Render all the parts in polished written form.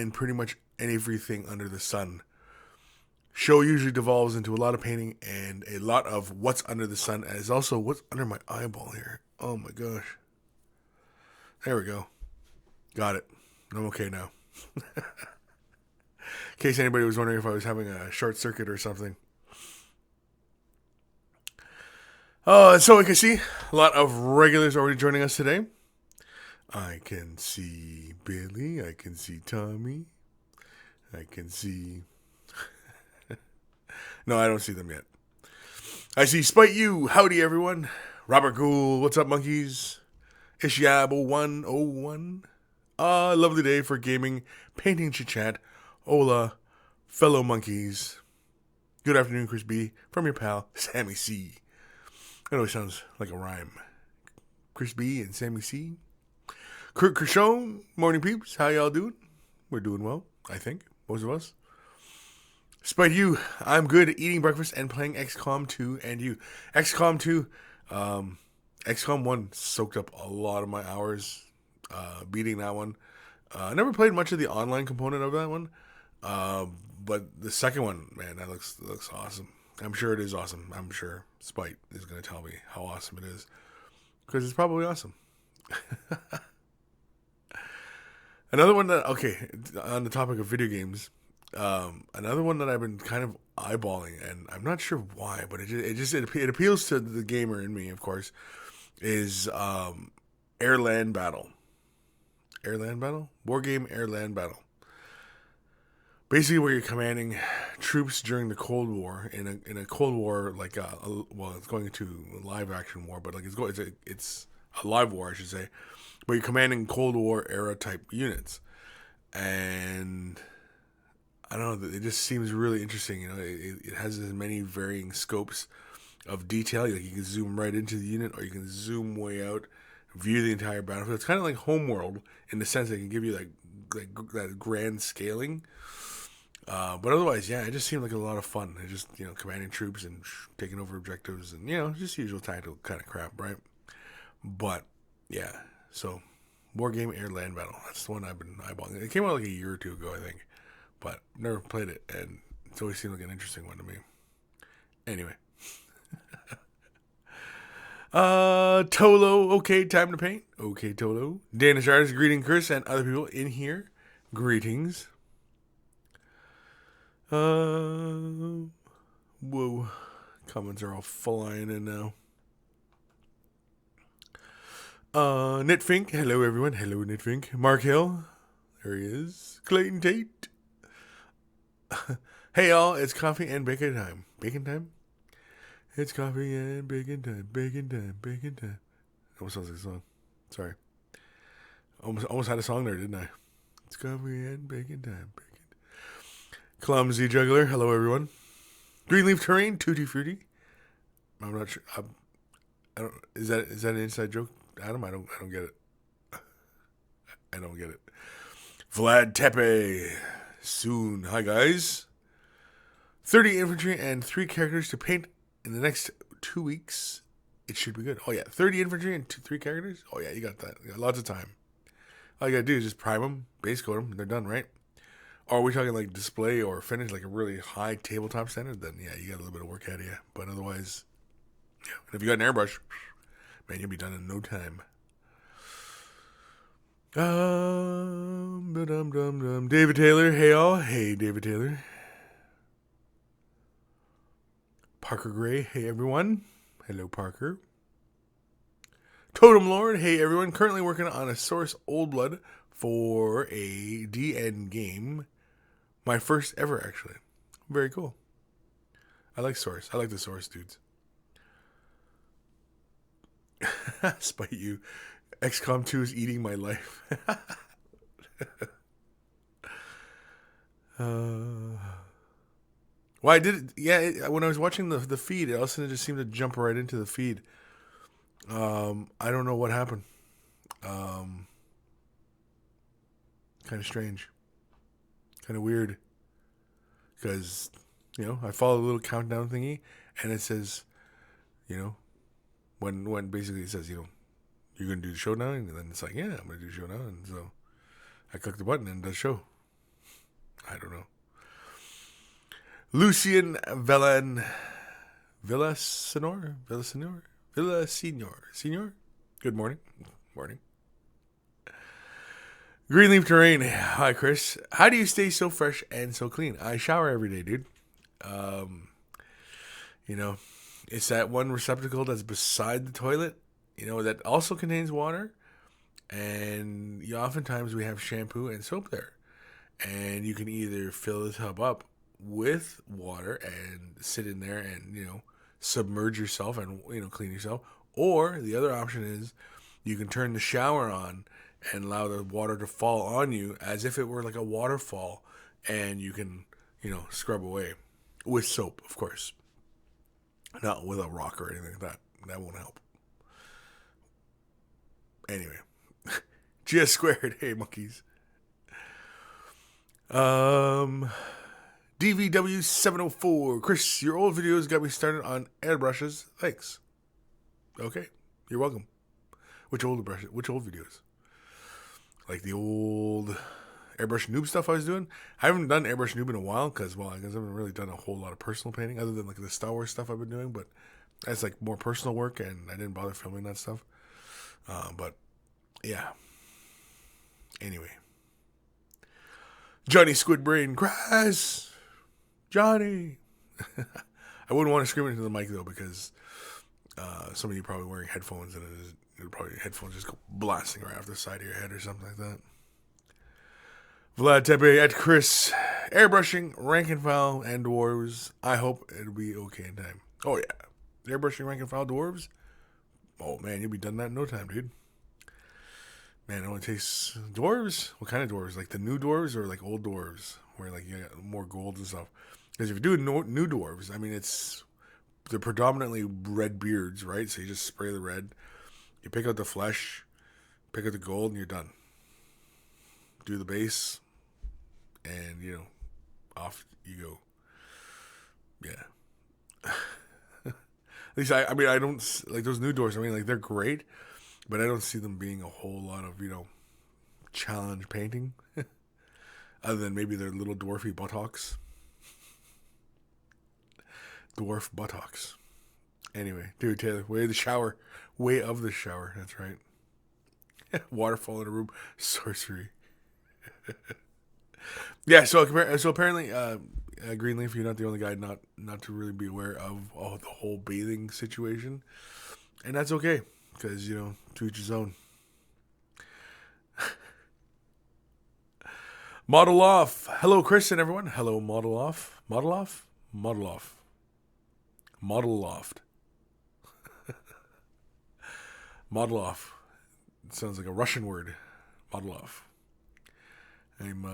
and pretty much everything under the sun. Show usually devolves into a lot of painting and a lot of what's under the sun, as also what's under my eyeball here. Oh my gosh. There we go. Got it. I'm okay now. In case anybody was wondering if I was having a short circuit or something. So I can see a lot of regulars already joining us today. I can see Billy. I can see Tommy. I can see... No, I don't see them yet. I see Spite You. Howdy, everyone. Robert Gould. What's up, monkeys? Ishyab0101. Lovely day for gaming, painting, chit-chat. Hola, fellow monkeys. Good afternoon, Kris B. From your pal, Sammy C. It always sounds like a rhyme. Kris B and Sammy C. Kurt Kershone. Morning, peeps. How y'all doing? We're doing well, I think. Most of us. Spite You. I'm good. Eating breakfast and playing XCOM 2. And you. XCOM 2. XCOM 1 soaked up a lot of my hours beating that one. I never played much of the online component of that one. But the second one, man, that looks awesome. I'm sure it is awesome. I'm sure Spite is going to tell me how awesome it is. Because it's probably awesome. Another one that, okay, on the topic of video games, another one that I've been kind of eyeballing, and I'm not sure why, but it appeals to the gamer in me, of course, is Air Land Battle. Air Land Battle? Wargame Air Land Battle. Basically, where you're commanding troops during the Cold War in a Cold War, like well, it's going into a live action war, but like it's a live war, I should say. But you're commanding Cold War era type units, and I don't know. It just seems really interesting. You know, it has as many varying scopes of detail. Like you can zoom right into the unit, or you can zoom way out, view the entire battlefield. It's kind of like Homeworld in the sense that it can give you like that grand scaling. But otherwise, yeah, it just seemed like a lot of fun. It just, you know, commanding troops and taking over objectives and, you know, just usual tactical kind of crap, right? But, yeah, so Wargame Air Land Battle. That's the one I've been eyeballing. It came out like a year or two ago, I think. But never played it, and it's always seemed like an interesting one to me. Anyway. Tolo, okay, time to paint. Okay, Tolo. Danish artist, greeting Kris and other people in here. Greetings. Whoa. Comments are all flying in now. Knitfink. Hello, everyone. Hello, Knitfink. Mark Hill. There he is. Clayton Tate. Hey, y'all. It's coffee and bacon time. Bacon time? It's coffee and bacon time. Bacon time. Bacon time. Almost sounds like a song. Sorry. Almost had a song there, didn't I? It's coffee and bacon time. Bacon. Clumsy Juggler. Hello, everyone. Greenleaf Terrain. Tutti Frutti. I'm not sure. I don't. Is that an inside joke, Adam? I don't get it. I don't get it. Vlad Tepe. Soon. Hi, guys. 30 infantry and 3 characters to paint in the next 2 weeks. It should be good. Oh, yeah. 30 infantry and 3 characters? Oh, yeah. You got that. You got lots of time. All you got to do is just prime them, base coat them. They're done, right? Or are we talking like display or finish, like a really high tabletop standard? Then, yeah, you got a little bit of work ahead of you. But otherwise, yeah. And if you got an airbrush, man, you'll be done in no time. David Taylor. Hey, all. Hey, David Taylor. Parker Gray. Hey, everyone. Hello, Parker. Totem Lord. Hey, everyone. Currently working on a Source Old Blood for a DN game. My first ever, actually. Very cool. I like Source. I like the Source dudes. Spite You. XCOM 2 is eating my life. Well, I did. Yeah, when I was watching the feed, it all of a sudden just seemed to jump right into the feed. I don't know what happened. Kind of strange. Kind of weird. Because, you know, I follow the little countdown thingy, and it says, you know, when basically it says, you know, you're going to do the show now? And then it's like, yeah, I'm going to do the show now. And so I click the button and it does show. I don't know. Lucien Villasenor. Good morning. Morning. Greenleaf Terrain. Hi, Kris. How do you stay so fresh and so clean? I shower every day, dude. You know, it's that one receptacle that's beside the toilet, that also contains water. And oftentimes we have shampoo and soap there. And you can either fill the tub up with water and sit in there and, submerge yourself and, clean yourself. Or the other option is you can turn the shower on and allow the water to fall on you as if it were like a waterfall, and you can, scrub away with soap, of course. Not with a rock or anything like that. That won't help. Anyway. GS squared. Hey, monkeys. DVW 704. Kris, your old videos got me started on airbrushes. Thanks. Okay. You're welcome. Which old videos? Like the old airbrush noob stuff I was doing. I haven't done airbrush noob in a while because, I guess I haven't really done a whole lot of personal painting other than like the Star Wars stuff I've been doing. But that's like more personal work, and I didn't bother filming that stuff. But yeah. Anyway. Johnny Squidbrain, Kris! Johnny! I wouldn't want to scream into the mic though, because some of you probably wearing headphones, and it'll probably headphones just go blasting right off the side of your head or something like that. Vlad Tepe at Kris. Airbrushing, rank and file, and dwarves. I hope it'll be okay in time. Oh yeah. Airbrushing, rank and file, dwarves? Oh man, you'll be done that in no time, dude. Man, it only takes dwarves. What kind of dwarves? Like the new dwarves or like old dwarves, where like you got more gold and stuff? Because if you're doing new dwarves, I mean, they're predominantly red beards, right? So you just spray the red, you pick out the flesh, pick out the gold, and you're done. Do the base, and off you go. Yeah. At least I don't like those new dwarves. I mean, like they're great. But I don't see them being a whole lot of, challenge painting. Other than maybe their little dwarfy buttocks. Dwarf buttocks. Anyway, dude, Taylor, way of the shower. That's right. Waterfall in a room. Sorcery. Yeah, so apparently, Greenleaf, you're not the only guy not to really be aware of the whole bathing situation. And that's okay. Because, to each his own. Model off. Hello, Kris and everyone. Hello, model off. Model off? Model off. Model loft. Model off. It sounds like a Russian word. Model off. I'm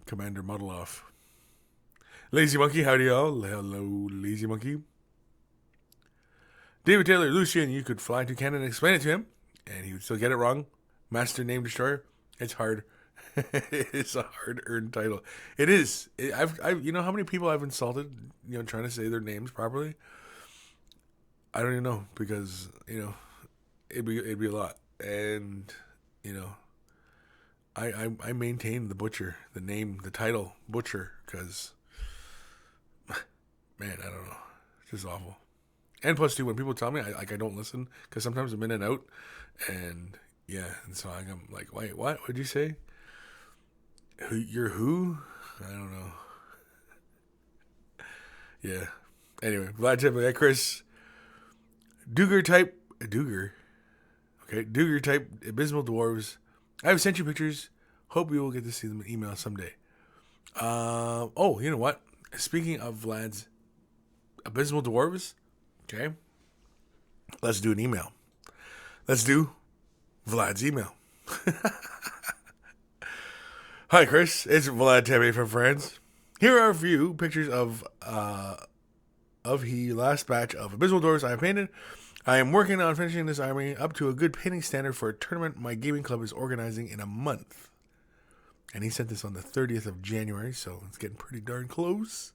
Commander Model off. Lazy Monkey, howdy y'all. Hello, Lazy Monkey. David Taylor, Lucien, you could fly to Canada and explain it to him, and he would still get it wrong. Master Name Destroyer. It's hard. It's a hard-earned title. It is. I've you know how many people I've insulted, trying to say their names properly? I don't even know, because, it'd be a lot. And, I maintain the Butcher, the name, the title, Butcher, because, man, I don't know. It's just awful. And plus, too, when people tell me, I don't listen, because sometimes I'm in and out, and so I'm like, wait, what? What'd you say? You're who? I don't know. Yeah. Anyway, Vlad Tip, Kris. Duger type, abysmal dwarves. I've sent you pictures. Hope you will get to see them in email someday. Oh, you know what? Speaking of Vlad's abysmal dwarves, okay, let's do an email. Let's do Vlad's email. Hi, Kris. It's Vlad Tebe from France. Here are a few pictures of the last batch of abysmal dwarves I have painted. I am working on finishing this army up to a good painting standard for a tournament my gaming club is organizing in a month. And he sent this on the 30th of January, so it's getting pretty darn close.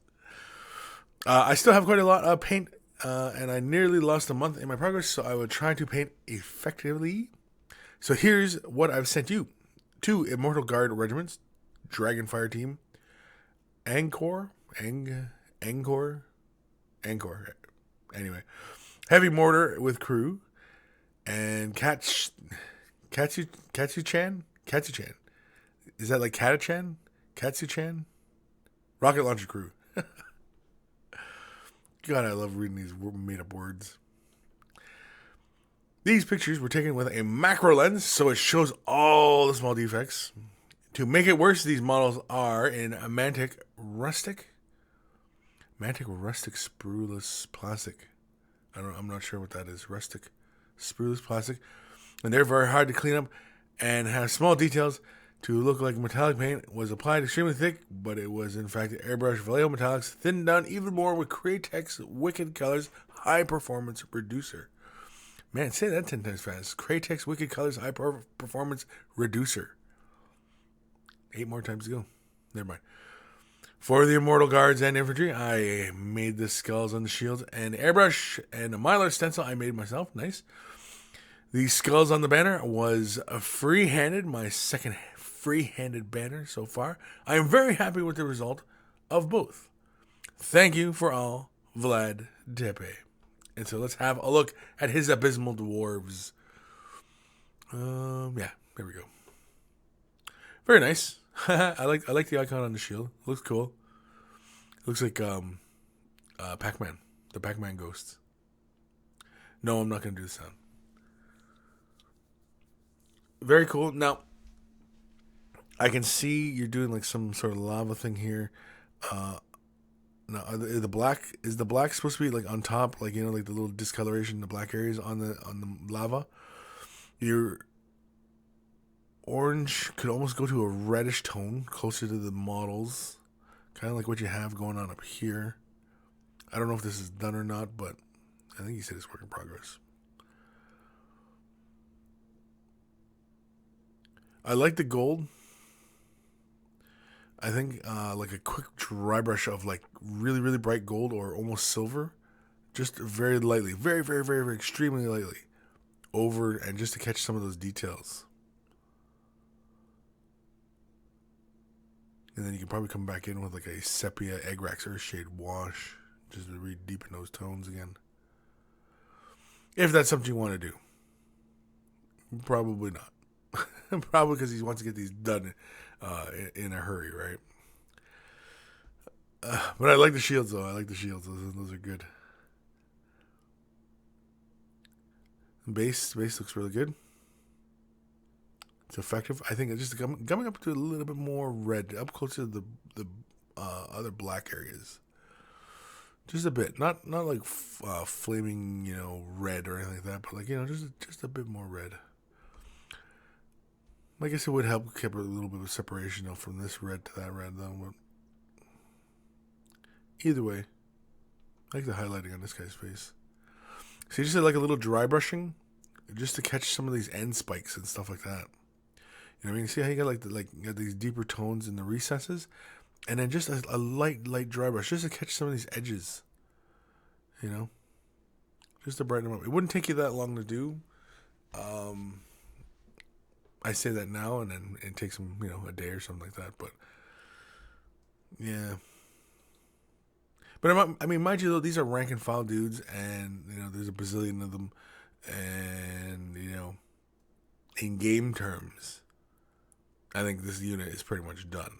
I still have quite a lot of paint, and I nearly lost a month in my progress, so I will try to paint effectively. So here's what I've sent you. 2 Immortal Guard regiments, Dragonfire team, Angkor, Angkor. Anyway, heavy mortar with crew and Katsu-chan. Is that like Katachan? Katsu-chan. Rocket launcher crew. God, I love reading these made up words. These pictures were taken with a macro lens, so it shows all the small defects. To make it worse, these models are in Mantic rustic sprueless plastic. I'm not sure what that is. Rustic sprueless plastic, and they're very hard to clean up and have small details. To look like metallic paint was applied extremely thick, but it was in fact airbrush Vallejo metallics thinned down even more with Craytex Wicked Colors High Performance Reducer. Man, say that 10 times fast. Craytex Wicked Colors High Performance Reducer. 8 more times to go. Never mind. For the Immortal Guards and Infantry, I made the skulls on the shields and airbrush, and a Mylar stencil I made myself. Nice. The skulls on the banner was free-handed, my second free-handed banner so far. I am very happy with the result of both. Thank you for all, Vlad Tepe. And so let's have a look at his abysmal dwarves. Yeah, there we go. Very nice. I like the icon on the shield. Looks cool. Looks like Pac-Man, the Pac-Man ghosts. No, I'm not gonna do the sound. Very cool. Now, I can see you're doing like some sort of lava thing here. Now, the black is the black supposed to be like on top, like like the little discoloration, the black areas on the lava. Your orange could almost go to a reddish tone, closer to the models, kind of like what you have going on up here. I don't know if this is done or not, but I think he said it's work in progress. I like the gold. I think like a quick dry brush of like really, really bright gold or almost silver, just very lightly, very, very, very, very extremely lightly over, and just to catch some of those details. And then you can probably come back in with like a sepia Egg-Rax Earthshade wash, just to really deepen those tones again. If that's something you want to do. Probably not. Probably because he wants to get these done in a hurry, right? But I like the shields, though. I like the shields. Those are good. Base looks really good. It's effective. I think it's just coming up to a little bit more red, up closer to the other black areas. Just a bit, not like flaming, red or anything like that, but like just a bit more red. I guess it would help keep a little bit of separation though from this red to that red though. But either way, I like the highlighting on this guy's face. So you just did like a little dry brushing, just to catch some of these end spikes and stuff like that. You know what I mean? See how you got you got these deeper tones in the recesses, and then just a light dry brush just to catch some of these edges. Just to brighten them up. It wouldn't take you that long to do. I say that now, and then it takes them, a day or something like that. But yeah. But I mean, mind you though, these are rank and file dudes, and there's a bazillion of them, and in game terms, I think this unit is pretty much done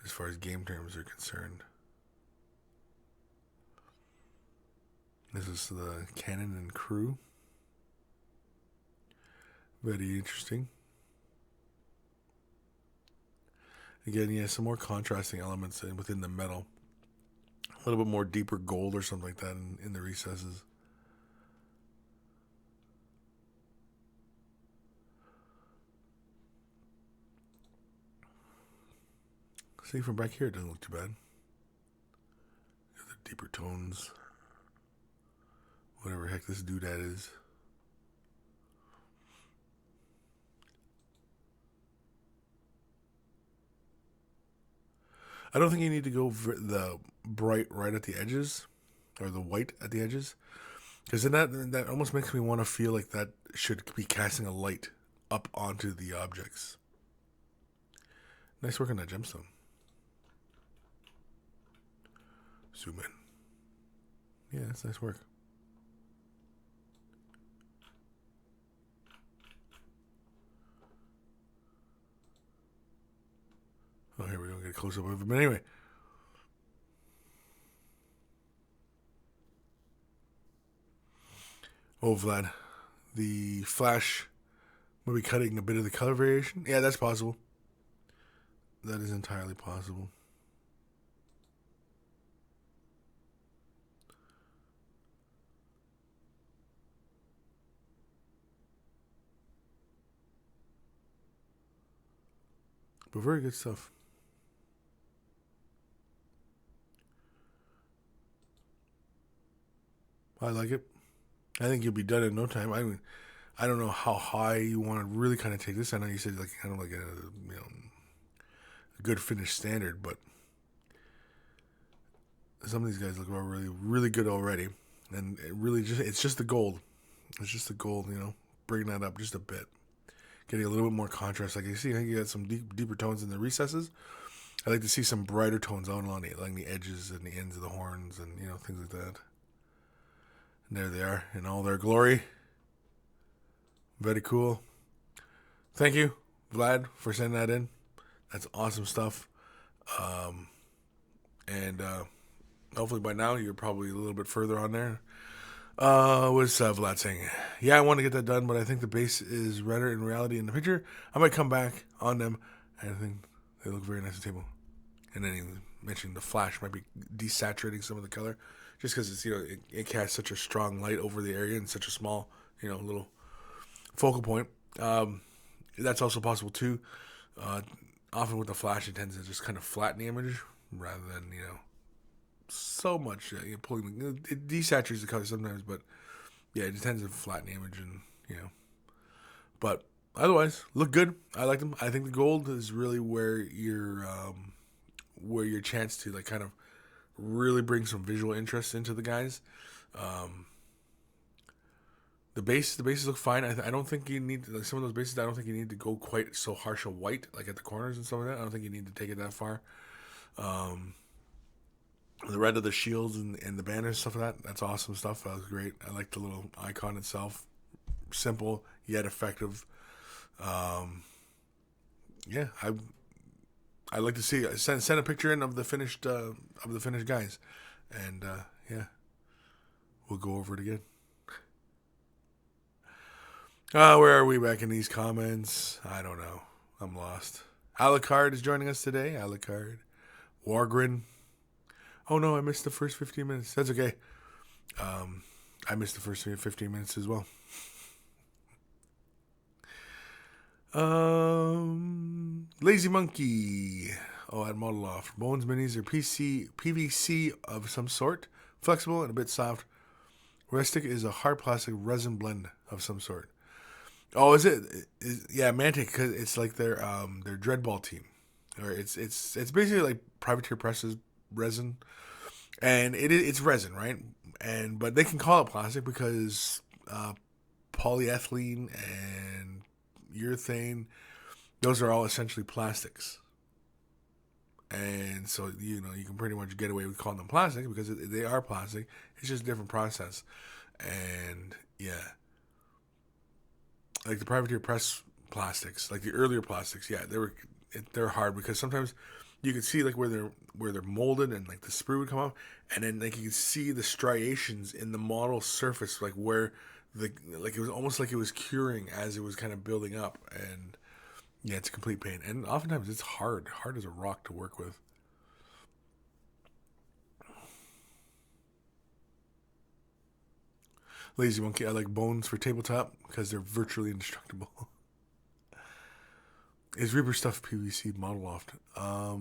as far as game terms are concerned. This is the cannon and crew. Very interesting. Again, some more contrasting elements within the metal. A little bit more deeper gold or something like that in the recesses. See, from back here, it doesn't look too bad. The deeper tones. Whatever heck this doodad is. I don't think you need to go the bright right at the edges, or the white at the edges, because then that almost makes me want to feel like that should be casting a light up onto the objects. Nice work on that gemstone. Zoom in. Yeah, that's nice work. Oh, here we go. Get a close up of it. But anyway. Oh, Vlad. The flash will be cutting a bit of the color variation. Yeah, that's possible. That is entirely possible. But very good stuff. I like it. I think you'll be done in no time. I mean, I don't know how high you want to really kind of take this. I know you said like kind of like a good finished standard, but some of these guys look really, really good already. And it's just the gold. It's just the gold, bringing that up just a bit. Getting a little bit more contrast. Like you see, I think you got some deeper tones in the recesses. I like to see some brighter tones out on it, like the edges and the ends of the horns and, things like that. And there they are in all their glory. Very cool. Thank you, Vlad, for sending that in. That's awesome stuff. And hopefully by now you're probably a little bit further on there. What's Vlad saying? Yeah, I want to get that done, but I think the base is redder in reality in the picture. I might come back on them. I think they look very nice on the table. And then he mentioned the flash might be desaturating some of the color, just because it's it casts such a strong light over the area and such a small little focal point. That's also possible too. Often with the flash, it tends to just kind of flatten the image rather than so much pulling. It desaturates the color sometimes, but yeah, it tends to flatten the image and But otherwise, look good. I like them. I think the gold is really where your chance to like kind of really bring some visual interest into the guys. The bases look fine. I don't think you need some of those bases. I don't think you need to go quite so harsh a white like at the corners and stuff like that. I don't think you need to take it that far. The red of the shields and the banners, stuff like that. That's awesome stuff. That was great. I like the little icon itself. Simple yet effective. Yeah, I like to see send a picture in of the finished guys, and yeah, we'll go over it again. Where are we back in these comments? I don't know. I'm lost. Alucard is joining us today. Alucard, Wargrin. Oh no, I missed the first 15 minutes. That's okay. I missed the first 15 minutes as well. Lazy Monkey. Oh, at Model Loft. Bones minis are PVC of some sort. Flexible and a bit soft. Restic is a hard plastic resin blend of some sort. Oh, is it? Yeah, Mantic, because it's like their Dreadball team. Or it's basically like Privateer Press's resin. And it's resin, right? But they can call it plastic because polyethylene and urethane, those are all essentially plastics. And so, you can pretty much get away with calling them plastic because they are plastic. It's just a different process. And, yeah. Like the Privateer Press plastics, like the earlier plastics, yeah, they're hard because sometimes you could see like where they're molded and like the sprue would come off, and then like you could see the striations in the model surface, like where it was almost like it was curing as it was kind of building up, and yeah, it's a complete pain, and oftentimes it's hard as a rock to work with. Lazy Monkey, I like bones for tabletop because they're virtually indestructible. Is Reaper stuff PVC Model Loft? A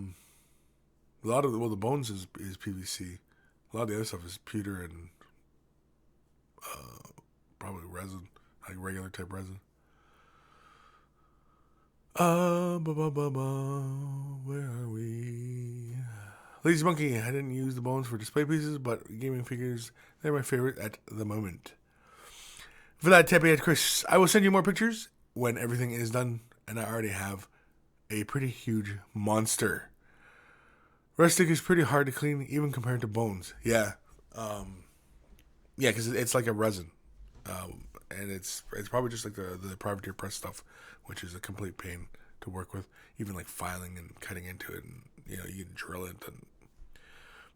lot of the bones is PVC. A lot of the other stuff is pewter and probably resin, like regular type resin. Where are we? Lazy Monkey, I didn't use the bones for display pieces, but gaming figures, they're my favorite at the moment. Vlad Tepe at Kris, I will send you more pictures when everything is done, and I already have a pretty huge monster. Rustic is pretty hard to clean, even compared to bones. Yeah, yeah, because it's like a resin, and it's probably just like the privateer press stuff, which is a complete pain to work with. Even like filing and cutting into it, and you can drill it. And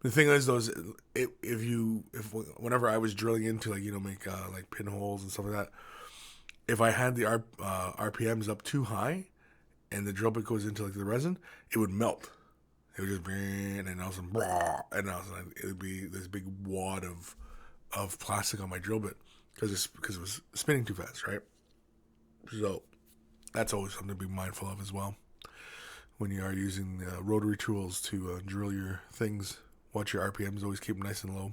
the thing is, though, is if whenever I was drilling into like make like pinholes and stuff like that, if I had the RPMs up too high and the drill bit goes into like the resin, it would melt. It would just and all of a sudden, it would be this big wad of plastic on my drill bit because it was spinning too fast, right? So that's always something to be mindful of as well when you are using rotary tools to drill your things. Watch your RPMs, always keep them nice and low.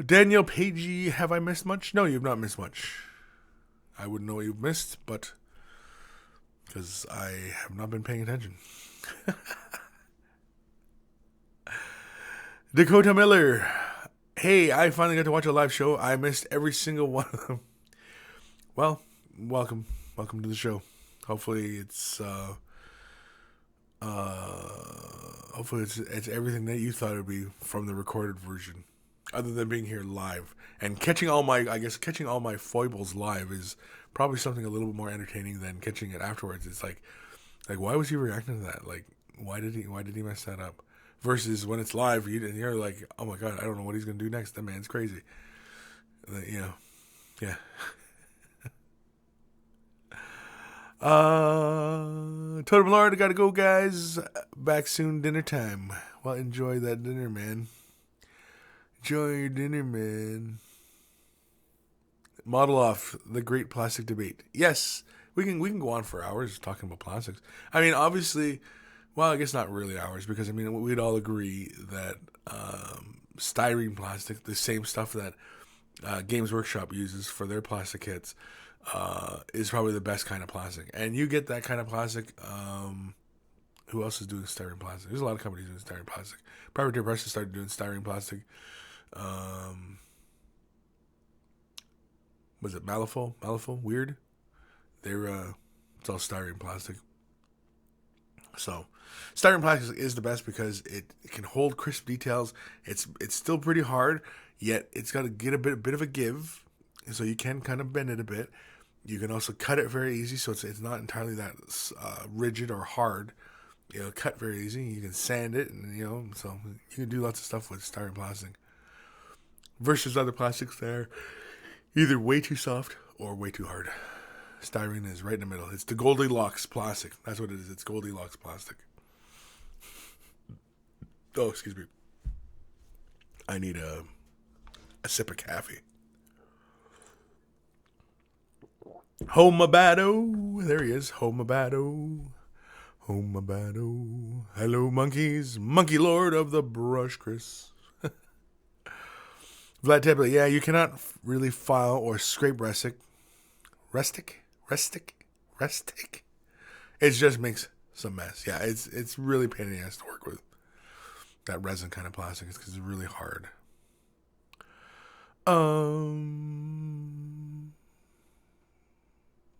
Daniel Pagey, have I missed much? No, you've not missed much. I wouldn't know what you've missed, but because I have not been paying attention. Dakota Miller, hey, I finally got to watch a live show. I missed every single one of them. Well, welcome to the show. Hopefully it's everything that you thought it would be from the recorded version. Other than being here live and catching all my foibles live is probably something a little bit more entertaining than catching it afterwards. It's like why was he reacting to that? Like why did he mess that up? Versus when it's live, you're like, oh my god, I don't know what he's gonna do next. That man's crazy. Yeah. Totem Lord, gotta go, guys. Back soon, dinner time. Well, enjoy that dinner, man. Enjoy your dinner, man. Model off the great plastic debate. Yes, we can go on for hours talking about plastics. I mean, obviously, well, I guess not really hours because I mean we'd all agree that styrene plastic, the same stuff that Games Workshop uses for their plastic kits, is probably the best kind of plastic. And you get that kind of plastic. Who else is doing styrene plastic? There's a lot of companies doing styrene plastic. Privateer Press started doing styrene plastic. Was it Malifaux? Weird. They're it's all styrene plastic. So, styrene plastic is the best because it can hold crisp details. It's still pretty hard, yet it's got to get a bit of a give, so you can kind of bend it a bit. You can also cut it very easy, so it's not entirely that rigid or hard. Cut very easy. You can sand it, and so you can do lots of stuff with styrene plastic. Versus other plastics that are either way too soft or way too hard. Styrene is right in the middle. It's the Goldilocks plastic. That's what it is. It's Goldilocks plastic. Oh, excuse me. I need a sip of coffee. Homabado. There he is. Homabado. Hello, monkeys. Monkey Lord of the Brush, Kris. Vlad Tepler, yeah, you cannot really file or scrape rustic. It just makes some mess. Yeah, it's really pain in the ass to work with. That resin kind of plastic is because it's really hard.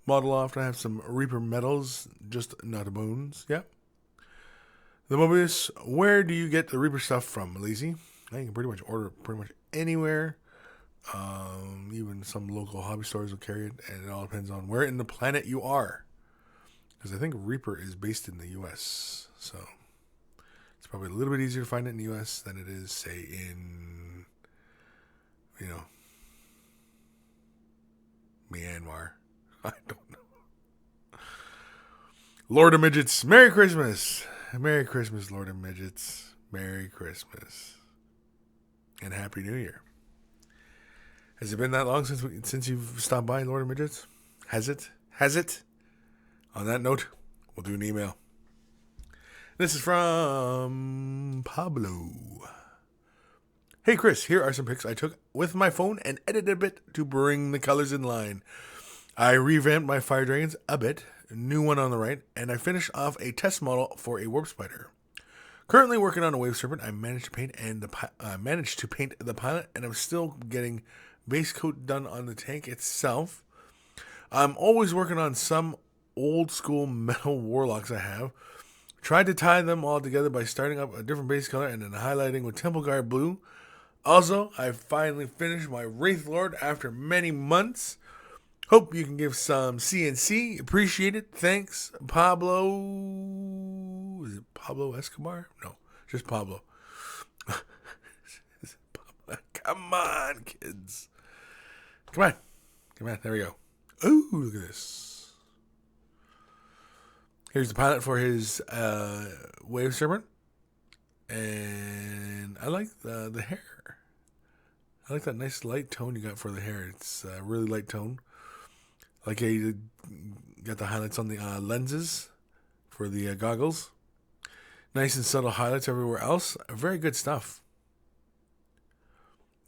Model Loft, I have some Reaper metals, just not bones. Yep. The Mobius, where do you get the Reaper stuff from, Lazy? You can pretty much order it pretty much anywhere. Even some local hobby stores will carry it, and it all depends on where in the planet you are. Because I think Reaper is based in the U.S., so it's probably a little bit easier to find it in the U.S. than it is, say, in, Myanmar. I don't know. Lord of Midgets, Merry Christmas. Merry Christmas, Lord of Midgets. Merry Christmas. And Happy New Year. Has it been that long since you've stopped by, Lord of Midgets? Has it? On that note, we'll do an email. This is from Pablo. Hey, Kris, here are some pics I took with my phone and edited a bit to bring the colors in line. I revamped my fire dragons a bit, new one on the right, and I finished off a test model for a warp spider. Currently working on a wave serpent. I managed to paint the pilot, and I'm still getting base coat done on the tank itself. I'm always working on some old school metal warlocks I have. Tried to tie them all together by starting up a different base color and then highlighting with Temple Guard blue. Also, I finally finished my Wraith Lord after many months. Hope you can give some CNC. Appreciate it. Thanks, Pablo. Is it Pablo Escobar? No, just Pablo. Come on, kids. Come on. Come on. There we go. Ooh, look at this. Here's the pilot for his Wave Serpent. And I like the hair. I like that nice light tone you got for the hair. It's a really light tone. Like you got the highlights on the lenses for the goggles. Nice and subtle highlights everywhere else. Very good stuff.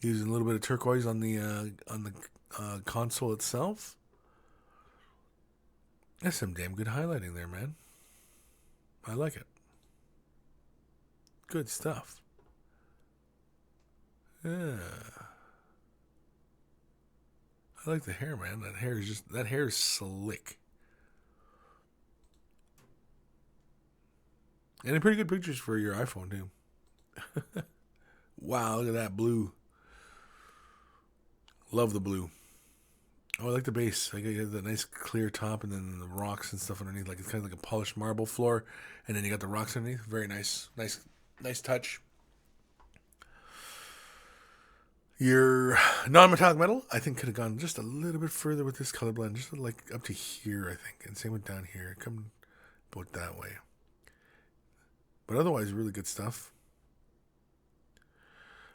Using a little bit of turquoise on the console itself. That's some damn good highlighting there, man. I like it. Good stuff. Yeah. I like the hair, man. That hair is slick. And pretty good pictures for your iPhone too. Wow, look at that blue. Love the blue. Oh, I like the base. I got that nice clear top and then the rocks and stuff underneath. Like it's kind of like a polished marble floor. And then you got the rocks underneath. Very nice. Nice touch. Your non-metallic metal, I think, could have gone just a little bit further with this color blend. Just like up to here, I think. And same with down here. Come about that way. But otherwise, really good stuff.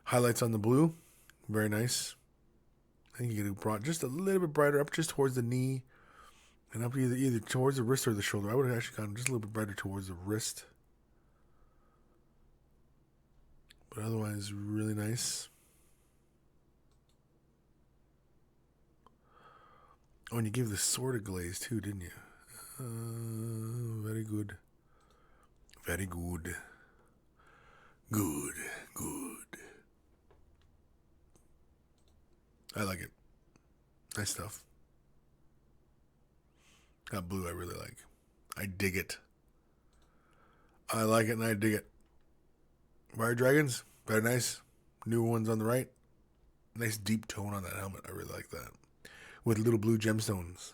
Highlights on the blue. Very nice. I think you could have brought just a little bit brighter up just towards the knee. And up either towards the wrist or the shoulder. I would have actually gone just a little bit brighter towards the wrist. But otherwise, really nice. Oh, and you gave the sword a glaze too, didn't you? Very good. Very good. Good. I like it. Nice stuff. That blue I really like. I dig it. I like it and I dig it. Fire Dragons, very nice. New ones on the right. Nice deep tone on that helmet. I really like that. With little blue gemstones.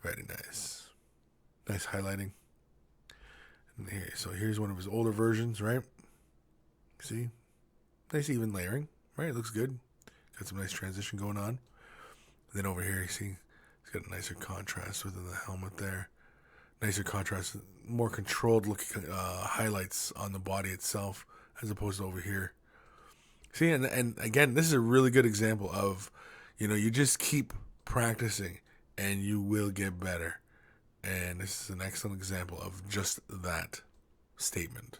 Very nice. Nice highlighting. And here, so here's one of his older versions, right? See? Nice even layering, right? It looks good. Got some nice transition going on. And then over here, you see, it's got a nicer contrast within the helmet there. Nicer contrast, more controlled looking highlights on the body itself as opposed to over here. See, and again, this is a really good example of, you just keep practicing and you will get better. And this is an excellent example of just that statement.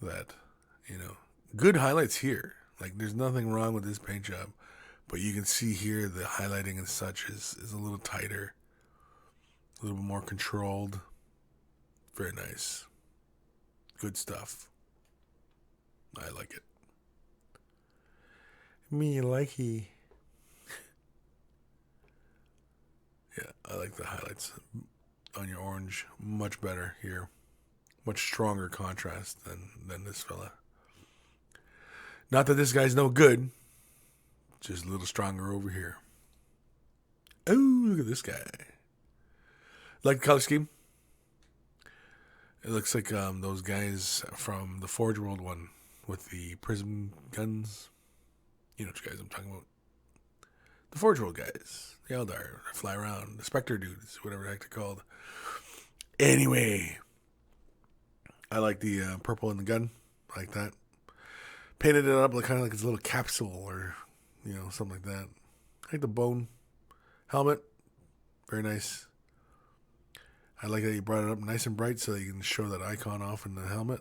That, good highlights here. Like, there's nothing wrong with this paint job. But you can see here the highlighting and such is a little tighter. A little bit more controlled. Very nice. Good stuff. I like it. Me likey. Yeah, I like the highlights on your orange much better here. Much stronger contrast than this fella. Not that this guy's no good. Just a little stronger over here. Oh, look at this guy. Like the color scheme? It looks like those guys from the Forge World one with the prism guns. You know which guys I'm talking about. The Forge World guys. The Eldar. They fly around. The Spectre dudes. Whatever the heck they're called. Anyway. I like the purple in the gun. I like that. Painted it up kind of like it's a little capsule or, something like that. I like the bone helmet. Very nice. I like that you brought it up nice and bright so that you can show that icon off in the helmet.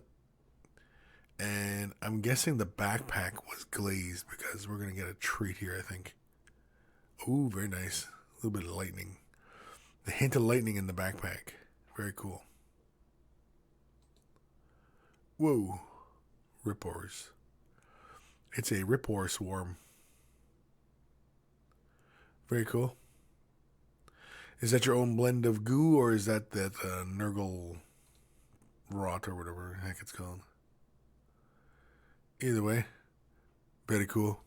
And I'm guessing the backpack was glazed because we're going to get a treat here, I think. Ooh, very nice. A little bit of lightning. The hint of lightning in the backpack. Very cool. Whoa. Ripors. It's a Ripor swarm. Very cool. Is that your own blend of goo or is that Nurgle rot or whatever the heck it's called. Either way, very cool.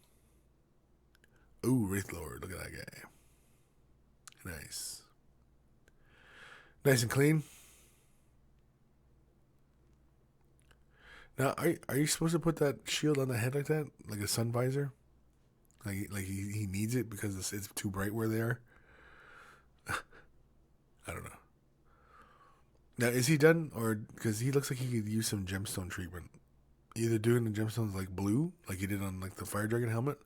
Ooh, Wraith Lord. Look at that guy. Nice. Nice and clean. Now, are you supposed to put that shield on the head like that? Like a sun visor? Like he needs it because it's too bright where they are? I don't know. Now, is he done? Or, because he looks like he could use some gemstone treatment. Either doing the gemstones like blue, like he did on like the Fire Dragon helmet,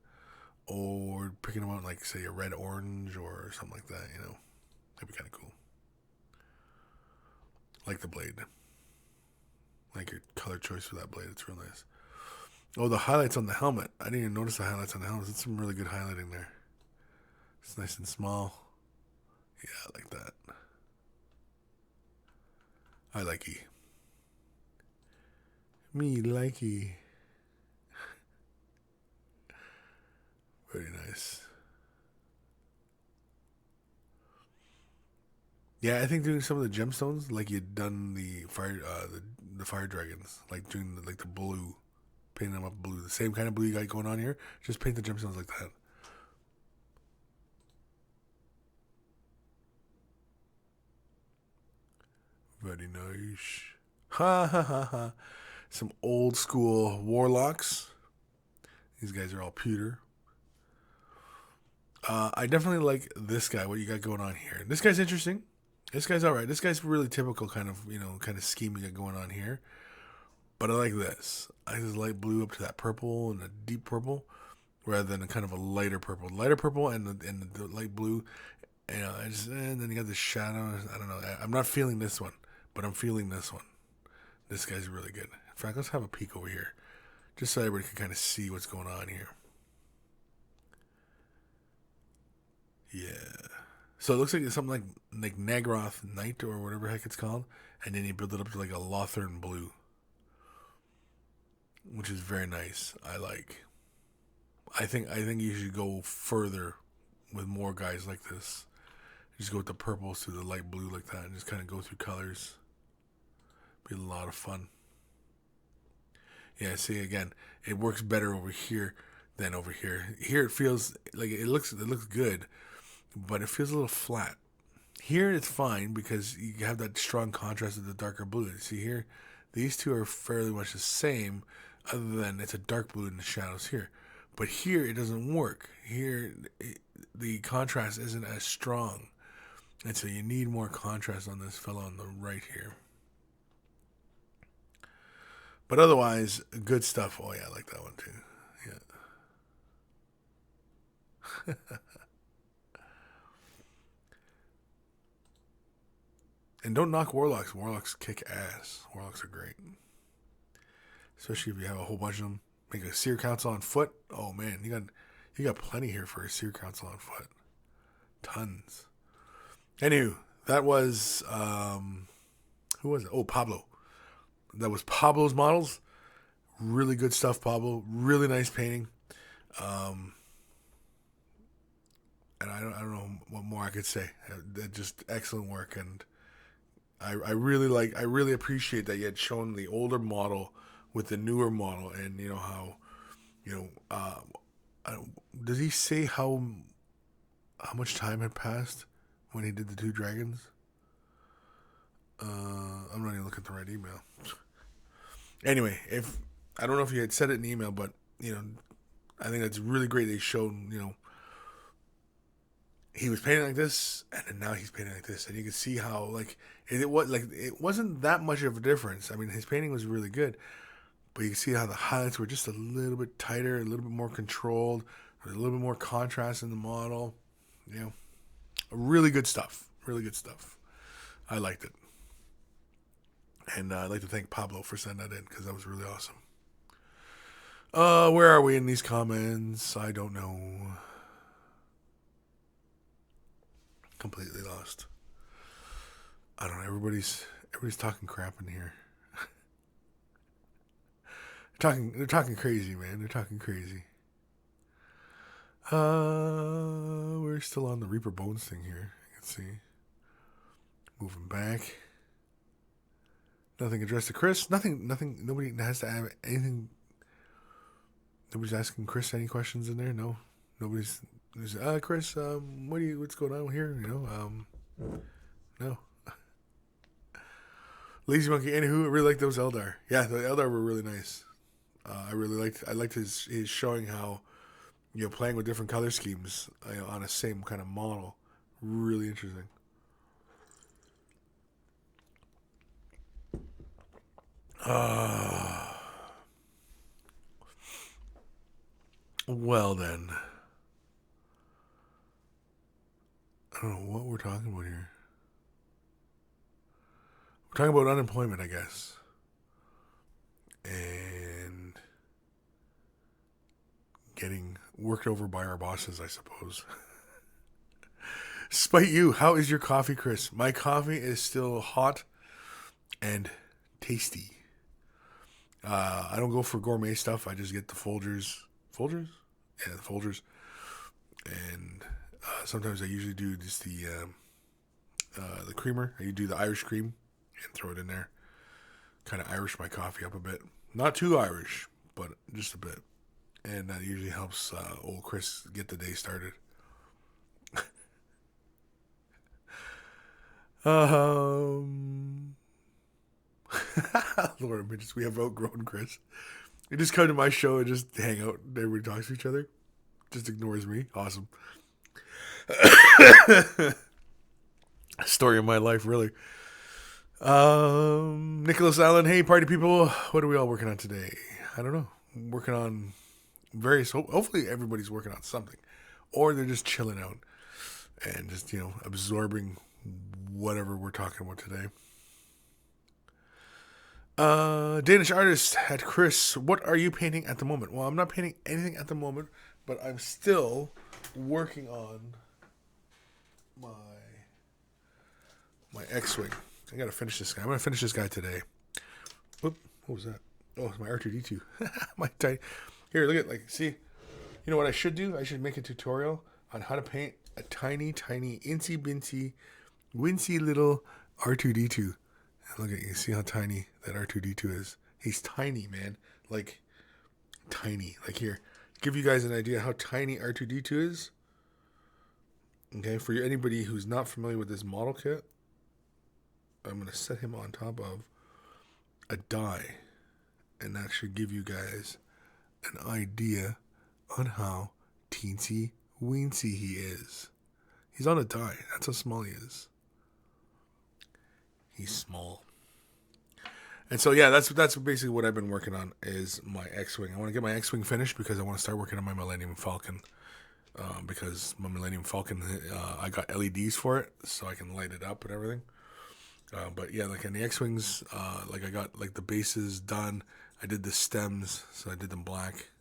or picking them out like, say, a red orange or something like that, you know? That'd be kind of cool. Like the blade. Like your color choice for that blade. It's real nice. Oh, the highlights on the helmet. I didn't even notice the highlights on the helmet. It's some really good highlighting there. It's nice and small. Yeah, I like that. I likey. Me likey. Very nice. Yeah, I think doing some of the gemstones, like you'd done the fire dragons, like doing like the blue, painting them up blue, the same kind of blue you got going on here. Just paint the gemstones like that. Very nice. Ha ha ha ha. Some old school warlocks. These guys are all pewter. I definitely like this guy. What you got going on here? This guy's interesting. This guy's all right. This guy's really typical kind of kind of scheme you got going on here. But I like this. I like this light blue up to that purple and a deep purple, rather than a kind of a lighter purple. Lighter purple and the light blue. And then you got the shadow. I don't know. I'm not feeling this one, but I'm feeling this one. This guy's really good. In fact, let's have a peek over here, just so everybody can kind of see what's going on here. Yeah. So it looks like it's something like Nagroth Knight or whatever the heck it's called, and then you build it up to like a Lothern blue, which is very nice. I like. I think you should go further with more guys like this. Just go with the purples to the light blue like that, and just kind of go through colors. Be a lot of fun. Yeah, see again, it works better over here than over here. Here it feels like it looks good, but it feels a little flat. Here it's fine because you have that strong contrast of the darker blue. See here, these two are fairly much the same, other than it's a dark blue in the shadows here. But here it doesn't work. Here the contrast isn't as strong, and so you need more contrast on this fellow on the right here. But otherwise, good stuff. Oh yeah, I like that one too. Yeah. And don't knock warlocks. Warlocks kick ass. Warlocks are great, especially if you have a whole bunch of them. Make a seer council on foot. Oh man, you got plenty here for a seer council on foot. Tons. Anywho, that was who was it? Oh, Pablo. That was Pablo's models. Really good stuff, Pablo. Really nice painting. And I don't know what more I could say. Just excellent work, and I really appreciate that you had shown the older model with the newer model, and how does he say how much time had passed when he did the two dragons? I'm not even looking at the right email. Anyway, if I don't know if you had said it in the email, but I think that's really great. They showed he was painting like this, and then now he's painting like this, and you can see how it wasn't that much of a difference. I mean, his painting was really good, but you can see how the highlights were just a little bit tighter, a little bit more controlled, a little bit more contrast in the model. Really good stuff. Really good stuff. I liked it. And I'd like to thank Pablo for sending that in, because that was really awesome. Where are we in these comments? I don't know. Completely lost. I don't know. Everybody's talking crap in here. They're talking crazy, man. They're talking crazy. We're still on the Reaper Bones thing here. You can see. Moving back. Nothing addressed to Kris. Nothing. Nobody has to have anything. Nobody's asking Kris any questions in there. No. Nobody's. Kris, what's going on here? No. Lazy Monkey. Anywho, I really like those Eldar. Yeah, the Eldar were really nice. I liked his showing how, playing with different color schemes on a same kind of model. Really interesting. Well then. I don't know what we're talking about here. We're talking about unemployment, I guess. And getting worked over by our bosses, I suppose. Despite you, how is your coffee, Kris? My coffee is still hot and tasty. I don't go for gourmet stuff. I just get the Folgers. Folgers? Yeah, the Folgers. And sometimes I usually do just the creamer. I do the Irish cream and throw it in there. Kind of Irish my coffee up a bit. Not too Irish, but just a bit. And that usually helps old Kris get the day started. Lord, bitches, we have outgrown Kris. You just come to my show and just hang out. Everybody talks to each other. Just ignores me. Awesome. Story of my life, really. Nicholas Allen, hey, party people. What are we all working on today? I don't know. I'm working on various. Hopefully, everybody's working on something. Or they're just chilling out and just, absorbing whatever we're talking about today. Danish artist at Kris, what are you painting at the moment? Well, I'm not painting anything at the moment, but I'm still working on my X-Wing. I gotta finish this guy. I'm gonna finish this guy today. Oop, what was that? Oh, it's my R2-D2. My tiny. Here, look at, see? You know what I should do? I should make a tutorial on how to paint a tiny, incy-bincy, wincy little R2-D2. Look at you. See how tiny that R2-D2 is? He's tiny, man. Like, tiny. Like, here. Give you guys an idea how tiny R2-D2 is. Okay, for anybody who's not familiar with this model kit, I'm going to set him on top of a die. And that should give you guys an idea on how teensy-weensy he is. He's on a die. That's how small he is. He's small. And so, yeah, that's basically what I've been working on is my X-Wing. I want to get my X-Wing finished because I want to start working on my Millennium Falcon. Because my Millennium Falcon, I got LEDs for it, so I can light it up and everything. But, yeah, like in the X-Wings, I got, the bases done. I did the stems, so I did them black,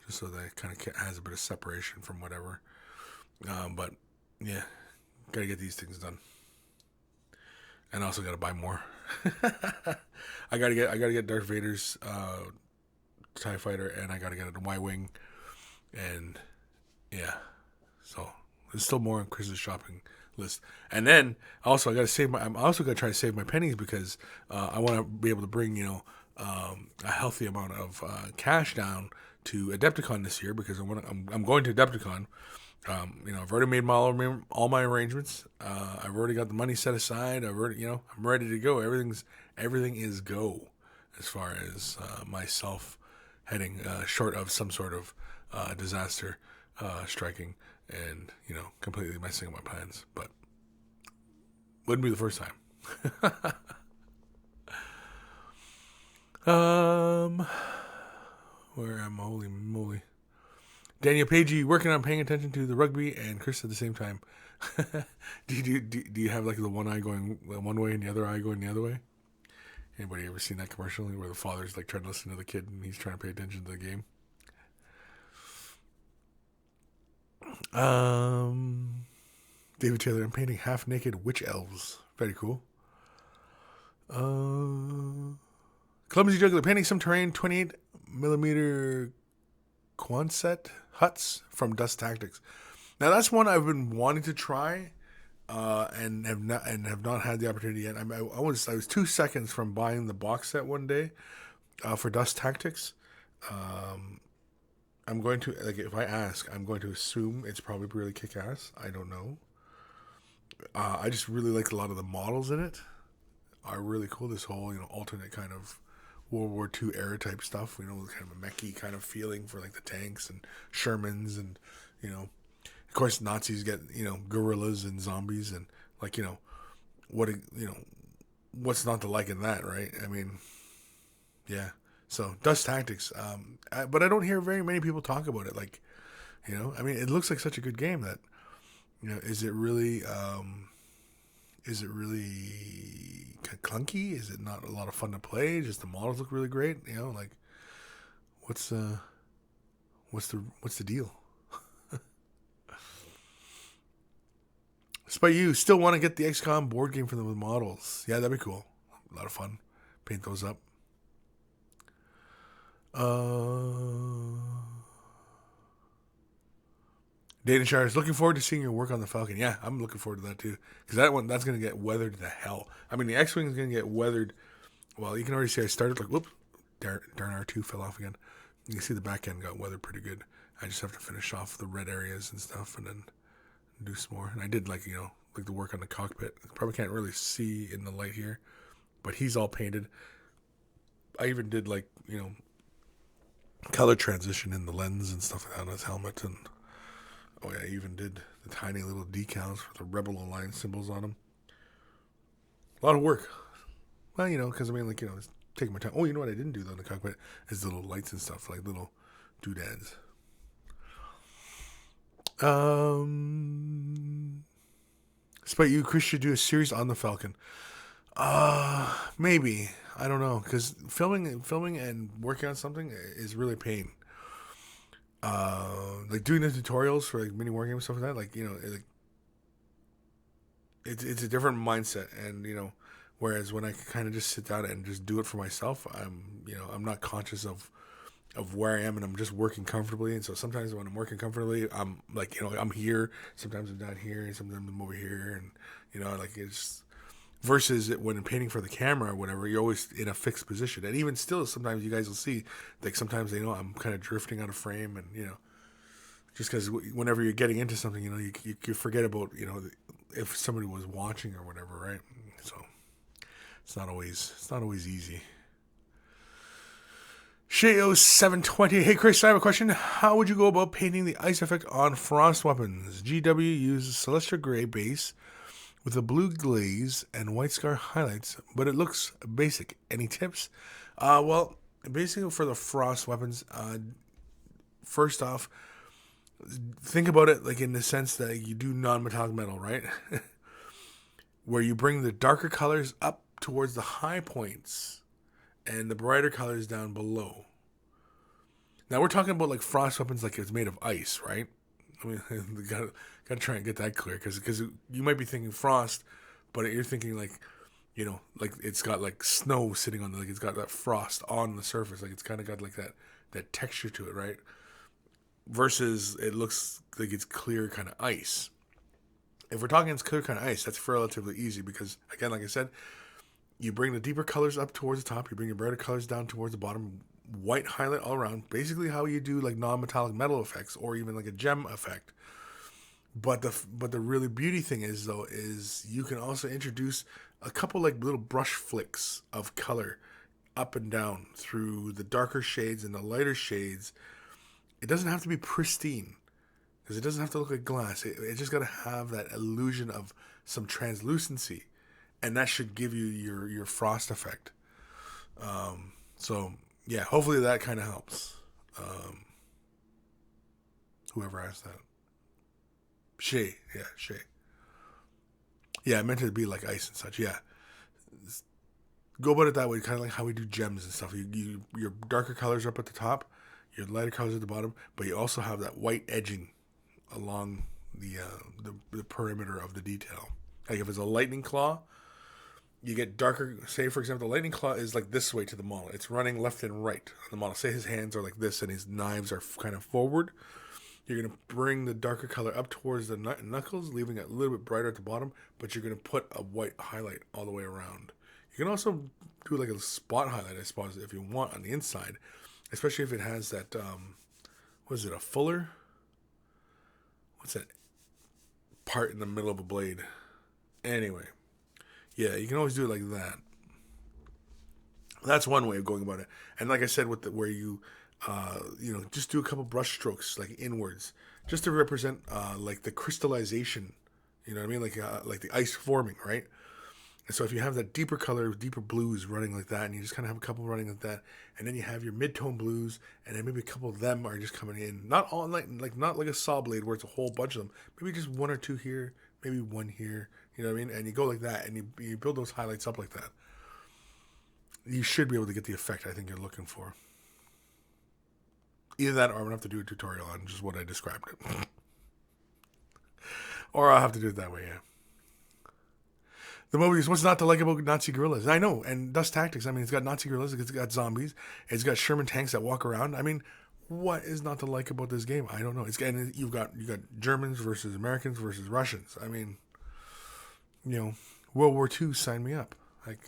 just so that it kind of has a bit of separation from whatever. But, yeah, got to get these things done. And I also got to buy more. I gotta get Darth Vader's TIE Fighter, and I gotta get a Y-Wing, and yeah, so there's still more on Kris's shopping list. And then also I'm also gonna try to save my pennies because I want to be able to bring a healthy amount of cash down to Adepticon this year because I'm going to Adepticon. I've already made all my arrangements. I've already got the money set aside. I'm ready to go. Everything is go as far as myself heading short of some sort of disaster striking and completely messing up my plans. But wouldn't be the first time. Where am I? Holy moly. Daniel Pagey working on paying attention to the rugby and Kris at the same time. Do you have the one eye going one way and the other eye going the other way? Anybody ever seen that commercial where the father's trying to listen to the kid and he's trying to pay attention to the game? David Taylor, I'm painting half naked witch elves. Very cool. Clumsy Juggler painting some terrain 28mm Quonset huts from Dust Tactics. Now that's one I've been wanting to try. and have not had the opportunity yet. I was 2 seconds from buying the box set one day for Dust Tactics. I'm going to, like, if I ask, I'm going to assume it's probably really kick ass. I don't know. I just really like a lot of the models in it. Are really cool. This whole, alternate kind of World War II era type stuff. Kind of a mechy kind of feeling for like the tanks and Shermans and, of course Nazis get, gorillas and zombies and like, what's not to like in that, right? I mean, yeah. So Dust Tactics, but I don't hear very many people talk about it. Like, I mean, it looks like such a good game that, is it really clunky? Is it not a lot of fun to play? Just the models look really great. Like, what's the deal? Despite you still want to get the XCOM board game for the models. Yeah, that'd be cool. A lot of fun. Paint those up. Dana Shire is looking forward to seeing your work on the Falcon. Yeah, I'm looking forward to that too. Because that's going to get weathered to hell. I mean, the X-Wing is going to get weathered. Well, you can already see I started like, whoop, darn R2 fell off again. You can see the back end got weathered pretty good. I just have to finish off the red areas and stuff and then do some more. And I did like the work on the cockpit. Probably can't really see in the light here, but he's all painted. I even did like, color transition in the lens and stuff like that on his helmet. And oh yeah, I even did the tiny little decals for the Rebel Alliance symbols on him. A lot of work. Well, because I mean, like, it's taking my time. Oh, you know what I didn't do though in the cockpit is the little lights and stuff, like little doodads. Despite you, Kris should do a series on the Falcon. Maybe. I don't know, because filming and working on something is really a pain. Like doing the tutorials for like mini wargame and stuff like that, like it's a different mindset, and whereas when I can kind of just sit down and just do it for myself, I'm not conscious of where I am, and I'm just working comfortably. And so sometimes when I'm working comfortably, I'm like, I'm here. Sometimes I'm down here, and sometimes I'm over here, and like it's versus when I'm painting for the camera or whatever, you're always in a fixed position. And even still, sometimes you guys will see, like sometimes I'm kind of drifting out of frame, and just because whenever you're getting into something, you forget about if somebody was watching or whatever, right? So it's not always easy. Sheo720. Hey Kris, I have a question. How would you go about painting the ice effect on frost weapons? GW uses Celestial Gray base with a blue glaze and white scar highlights, but it looks basic. Any tips? Well, basically for the frost weapons, first off, think about it like in the sense that you do non-metallic metal, right? Where you bring the darker colors up towards the high points and the brighter colors down below. Now we're talking about like frost weapons like it's made of ice, right? I mean, gotta try and get that clear, because you might be thinking frost, but you're thinking like, like it's got like snow sitting on like it's got that frost on the surface, like it's kind of got like that texture to it, right? Versus it looks like it's clear kind of ice. If we're talking it's clear kind of ice, that's relatively easy because, again, like I said, you bring the deeper colors up towards the top, you bring your brighter colors down towards the bottom, white highlight all around, basically how you do like non-metallic metal effects or even like a gem effect. But the really beauty thing is you can also introduce a couple like little brush flicks of color up and down through the darker shades and the lighter shades. It doesn't have to be pristine, because it doesn't have to look like glass. It just got to have that illusion of some translucency, and that should give you your frost effect. So yeah, hopefully that kind of helps. Whoever asked that. Shay. Yeah, I meant it to be like ice and such. Yeah. Go about it that way, kind of like how we do gems and stuff. Your darker colors are up at the top, your lighter colors at the bottom, but you also have that white edging along the perimeter of the detail. Like if it's a lightning claw, you get darker. Say, for example, the lightning claw is like this way to the model. It's running left and right on the model. Say his hands are like this and his knives are kind of forward. You're going to bring the darker color up towards the knuckles, leaving it a little bit brighter at the bottom, but you're going to put a white highlight all the way around. You can also do like a spot highlight, I suppose, if you want on the inside, especially if it has that, what is it, a fuller? What's that part in the middle of a blade? Anyway, yeah, you can always do it like that. That's one way of going about it. And like I said, with where you, just do a couple brush strokes like inwards, just to represent like the crystallization. You know what I mean? Like the ice forming, right? And so if you have that deeper color, deeper blues running like that, and you just kind of have a couple running like that, and then you have your mid-tone blues, and then maybe a couple of them are just coming in. Not all not like a saw blade where it's a whole bunch of them. Maybe just one or two here, maybe one here. You know what I mean? And you go like that, and you build those highlights up like that. You should be able to get the effect I think you're looking for. Either that, or I'm gonna have to do a tutorial on just what I described it, or I'll have to do it that way. Yeah. The Mobius, what's not to like about Nazi guerrillas? I know, and Dust Tactics. I mean, it's got Nazi guerrillas, it's got zombies, it's got Sherman tanks that walk around. I mean, what is not to like about this game? I don't know. And you've got Germans versus Americans versus Russians. I mean, World War II, sign me up. Like,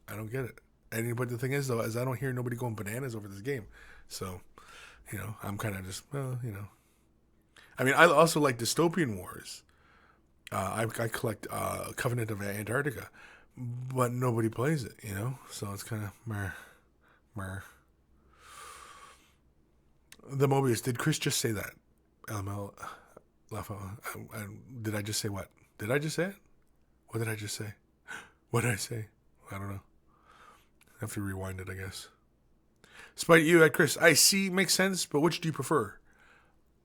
I don't get it. But the thing is, though, is I don't hear nobody going bananas over this game. So, I'm kind of just, I mean, I also like dystopian wars. I collect Covenant of Antarctica, but nobody plays it, So it's kind of meh. The Mobius, did Kris just say that? LML, did I just say what? Did I just say it? What did I just say? What did I say? I don't know. I have to rewind it, I guess. Spite you at Kris. I see, makes sense, but which do you prefer?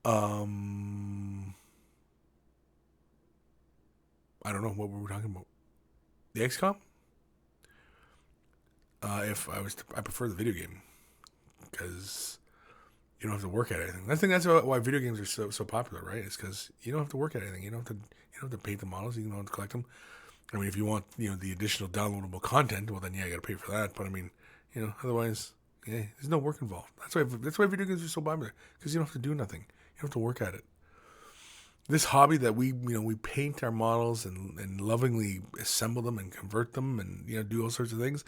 I don't know what we were talking about. The XCOM? I prefer the video game because you don't have to work at anything. I think that's why video games are so popular, right? It's because you don't have to work at anything. You don't have to paint the models. You don't have to collect them. I mean, if you want the additional downloadable content, well then yeah, you got to pay for that. But I mean, otherwise, yeah, there's no work involved. That's why video games are so popular because you don't have to do nothing. You don't have to work at it. This hobby that we paint our models and lovingly assemble them and convert them and do all sorts of things.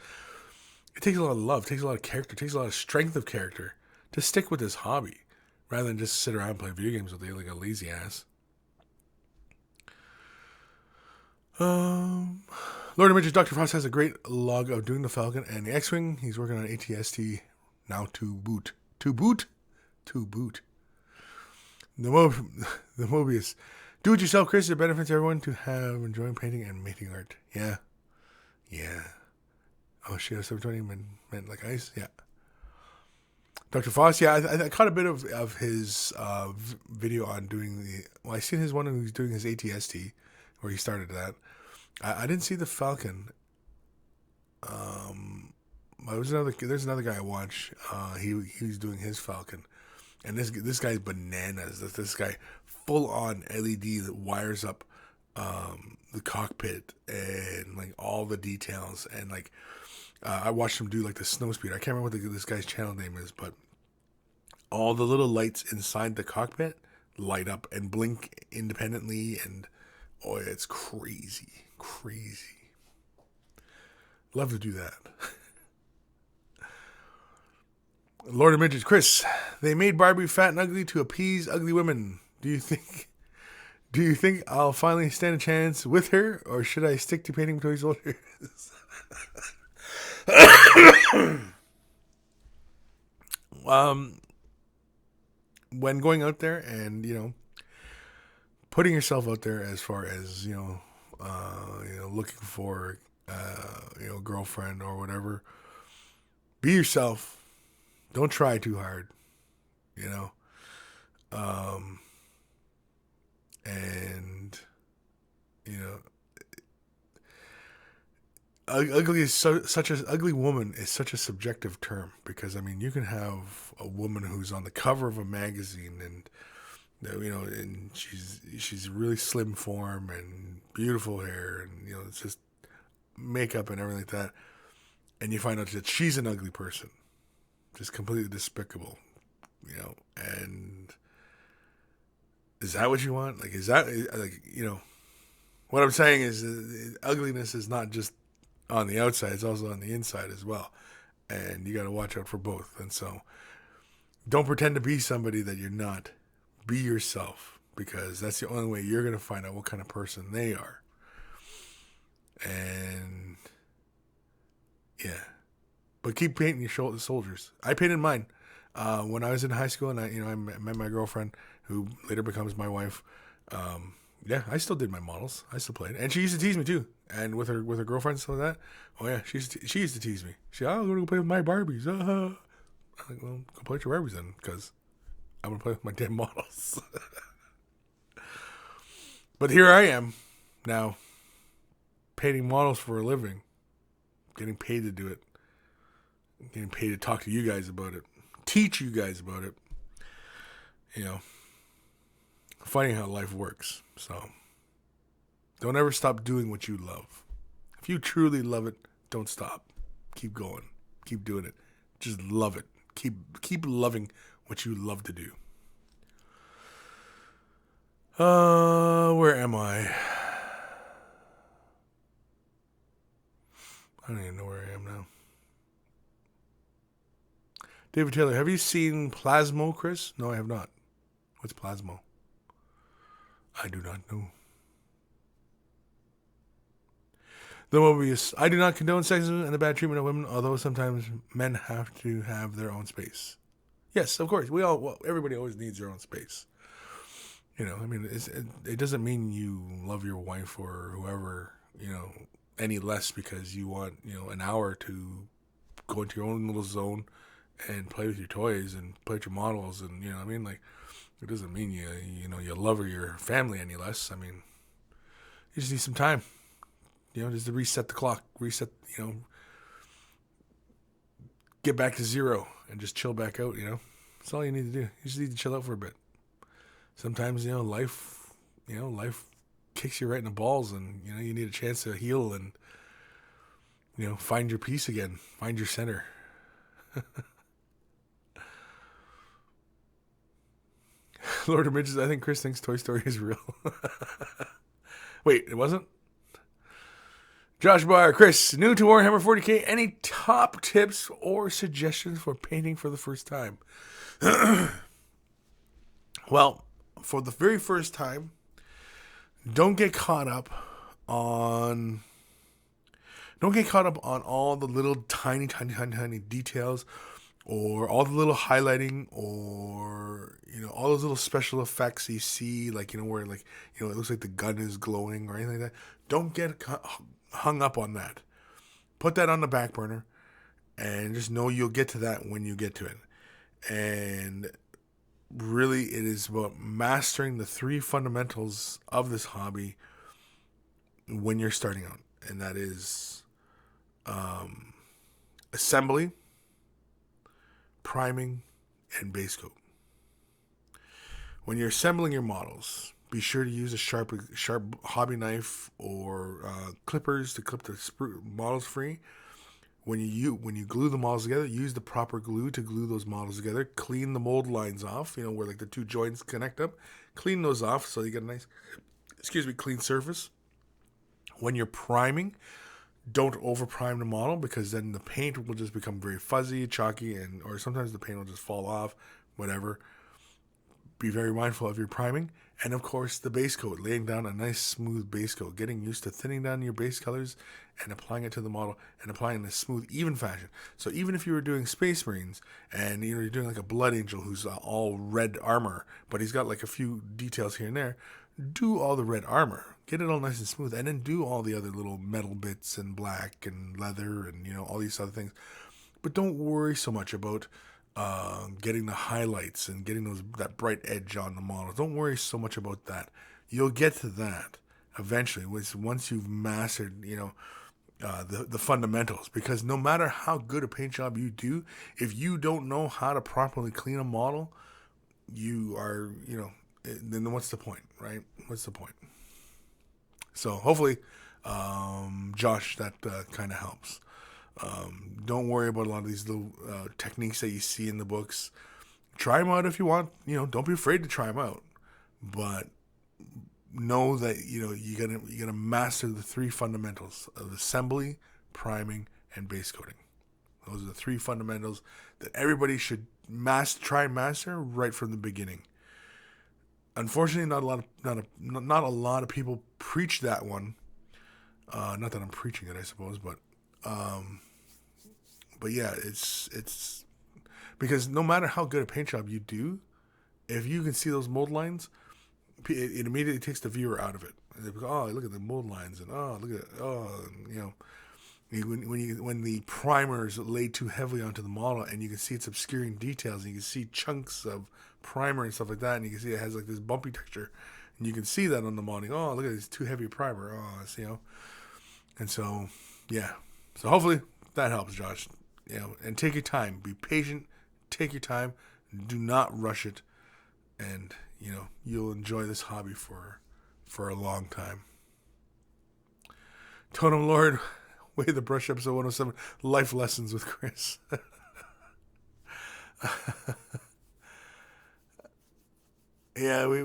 It takes a lot of love, it takes a lot of character, it takes a lot of strength of character to stick with this hobby, rather than just sit around and play video games with you like a lazy ass. Lord of Midgets, Dr. Frost has a great log of doing the Falcon and the X-Wing. He's working on ATST now to boot. The Mobius. Do it yourself, Kris. It benefits everyone to have enjoying painting and making art. Yeah. Oh, she has 720 meant like ice? Yeah. Dr. Foss, yeah, I caught a bit of his video on doing I seen his one when he was doing his ATST, where he started that. I didn't see the Falcon. There's another guy I watch. He's doing his Falcon. And this guy's bananas. This guy full on LED that wires up the cockpit and like all the details. And like I watched him do like the snow speeder. I can't remember what this guy's channel name is, but all the little lights inside the cockpit light up and blink independently. And it's crazy. Love to do that. Lord of Midgets, Kris, they made Barbie fat and ugly to appease ugly women. Do you think I'll finally stand a chance with her, or should I stick to painting toy soldiers? When going out there and putting yourself out there as far as looking for girlfriend or whatever, be yourself. Don't try too hard, and ugly woman is such a subjective term, because I mean you can have a woman who's on the cover of a magazine and and she's really slim form and beautiful hair and it's just makeup and everything like that, and you find out that she's an ugly person. Just completely despicable, and Is that what you want? Like, is that like, what I'm saying is ugliness is not just on the outside, it's also on the inside as well. And you got to watch out for both. And so don't pretend to be somebody that you're not. Be yourself, because that's the only way you're going to find out what kind of person they are. And yeah, but keep painting your soldiers. I painted mine when I was in high school, and I met my girlfriend, who later becomes my wife. Yeah, I still did my models. I still played, and she used to tease me too. And with her girlfriend and stuff like that. Oh yeah, she used to tease me. I'm gonna go play with my Barbies. I'm like, well, go play with your Barbies then, because I'm gonna play with my damn models. But here I am now, painting models for a living, getting paid to do it, getting paid to talk to you guys about it, teach you guys about it. Finding how life works. So don't ever stop doing what you love. If you truly love it, don't stop. Keep going. Keep doing it. Just love it. Keep loving what you love to do. Where am I? I don't even know where I am now. David Taylor, have you seen Plasmo, Kris? No, I have not. What's Plasmo? I do not know. The Mobius. I do not condone sexism and the bad treatment of women, although sometimes men have to have their own space. Yes, of course. Everybody always needs their own space. It doesn't mean you love your wife or whoever, any less because you want, an hour to go into your own little zone and play with your toys and play with your models, and it doesn't mean you love your family any less. You just need some time, just to reset the clock, get back to zero and just chill back out. That's all you need to do. You just need to chill out for a bit. Sometimes life kicks you right in the balls, and you need a chance to heal and find your peace again, find your center. Lord of Midges, I think Kris thinks Toy Story is real. Wait, it wasn't? Josh Barr, Kris, new to Warhammer 40k, any top tips or suggestions for painting for the first time? Well, for the very first time, don't get caught up on all the little tiny details, or all the little highlighting, or all those little special effects you see, like where it looks like the gun is glowing or anything like that. Don't get hung up on that. Put that on the back burner, and just know you'll get to that when you get to it. And really, it is about mastering the 3 fundamentals of this hobby when you're starting out, and that is assembly, priming, and base coat. When you're assembling your models, be sure to use a sharp hobby knife or clippers to clip the models free. When you glue the models together, use the proper glue to glue those models together. Clean the mold lines off, where like the 2 joints connect up. Clean those off so you get a nice, clean surface. When you're priming, don't over prime the model, because then the paint will just become very fuzzy, chalky, or sometimes the paint will just fall off, whatever. Be very mindful of your priming. And of course, the base coat, laying down a nice smooth base coat, getting used to thinning down your base colors and applying it to the model, and applying in a smooth, even fashion. So even if you were doing Space Marines and you're doing like a Blood Angel who's all red armor, but he's got like a few details here and there, do all the red armor, get it all nice and smooth, and then do all the other little metal bits and black and leather and all these other things. But don't worry so much about getting the highlights and getting that bright edge on the model. Don't worry so much about that. You'll get to that eventually once you've mastered the fundamentals. Because no matter how good a paint job you do, if you don't know how to properly clean a model, you are then what's the point, right? What's the point? So hopefully, Josh, that kind of helps. Don't worry about a lot of these little techniques that you see in the books. Try them out if you want. Don't be afraid to try them out. but know that you gotta master the three fundamentals of assembly, priming, and base coating. Those are the three fundamentals that everybody should try and master right from the beginning. Unfortunately, not a lot of people preach that one. Not that I'm preaching it, I suppose, but yeah, it's because no matter how good a paint job you do, if you can see those mold lines, it immediately takes the viewer out of it. They go, oh, look at the mold lines, and oh, look at it, when the primer is laid too heavily onto the model, and you can see it's obscuring details, and you can see chunks of primer and stuff like that, and you can see it has like this bumpy texture, and you can see that on the modeling. Oh, look at this too heavy primer. Oh, and so yeah. So hopefully that helps, Josh. And take your time. Be patient. Take your time. Do not rush it, and you'll enjoy this hobby for a long time. Totem Lord, Way the Brush, episode 107, Life Lessons with Kris. Yeah, we've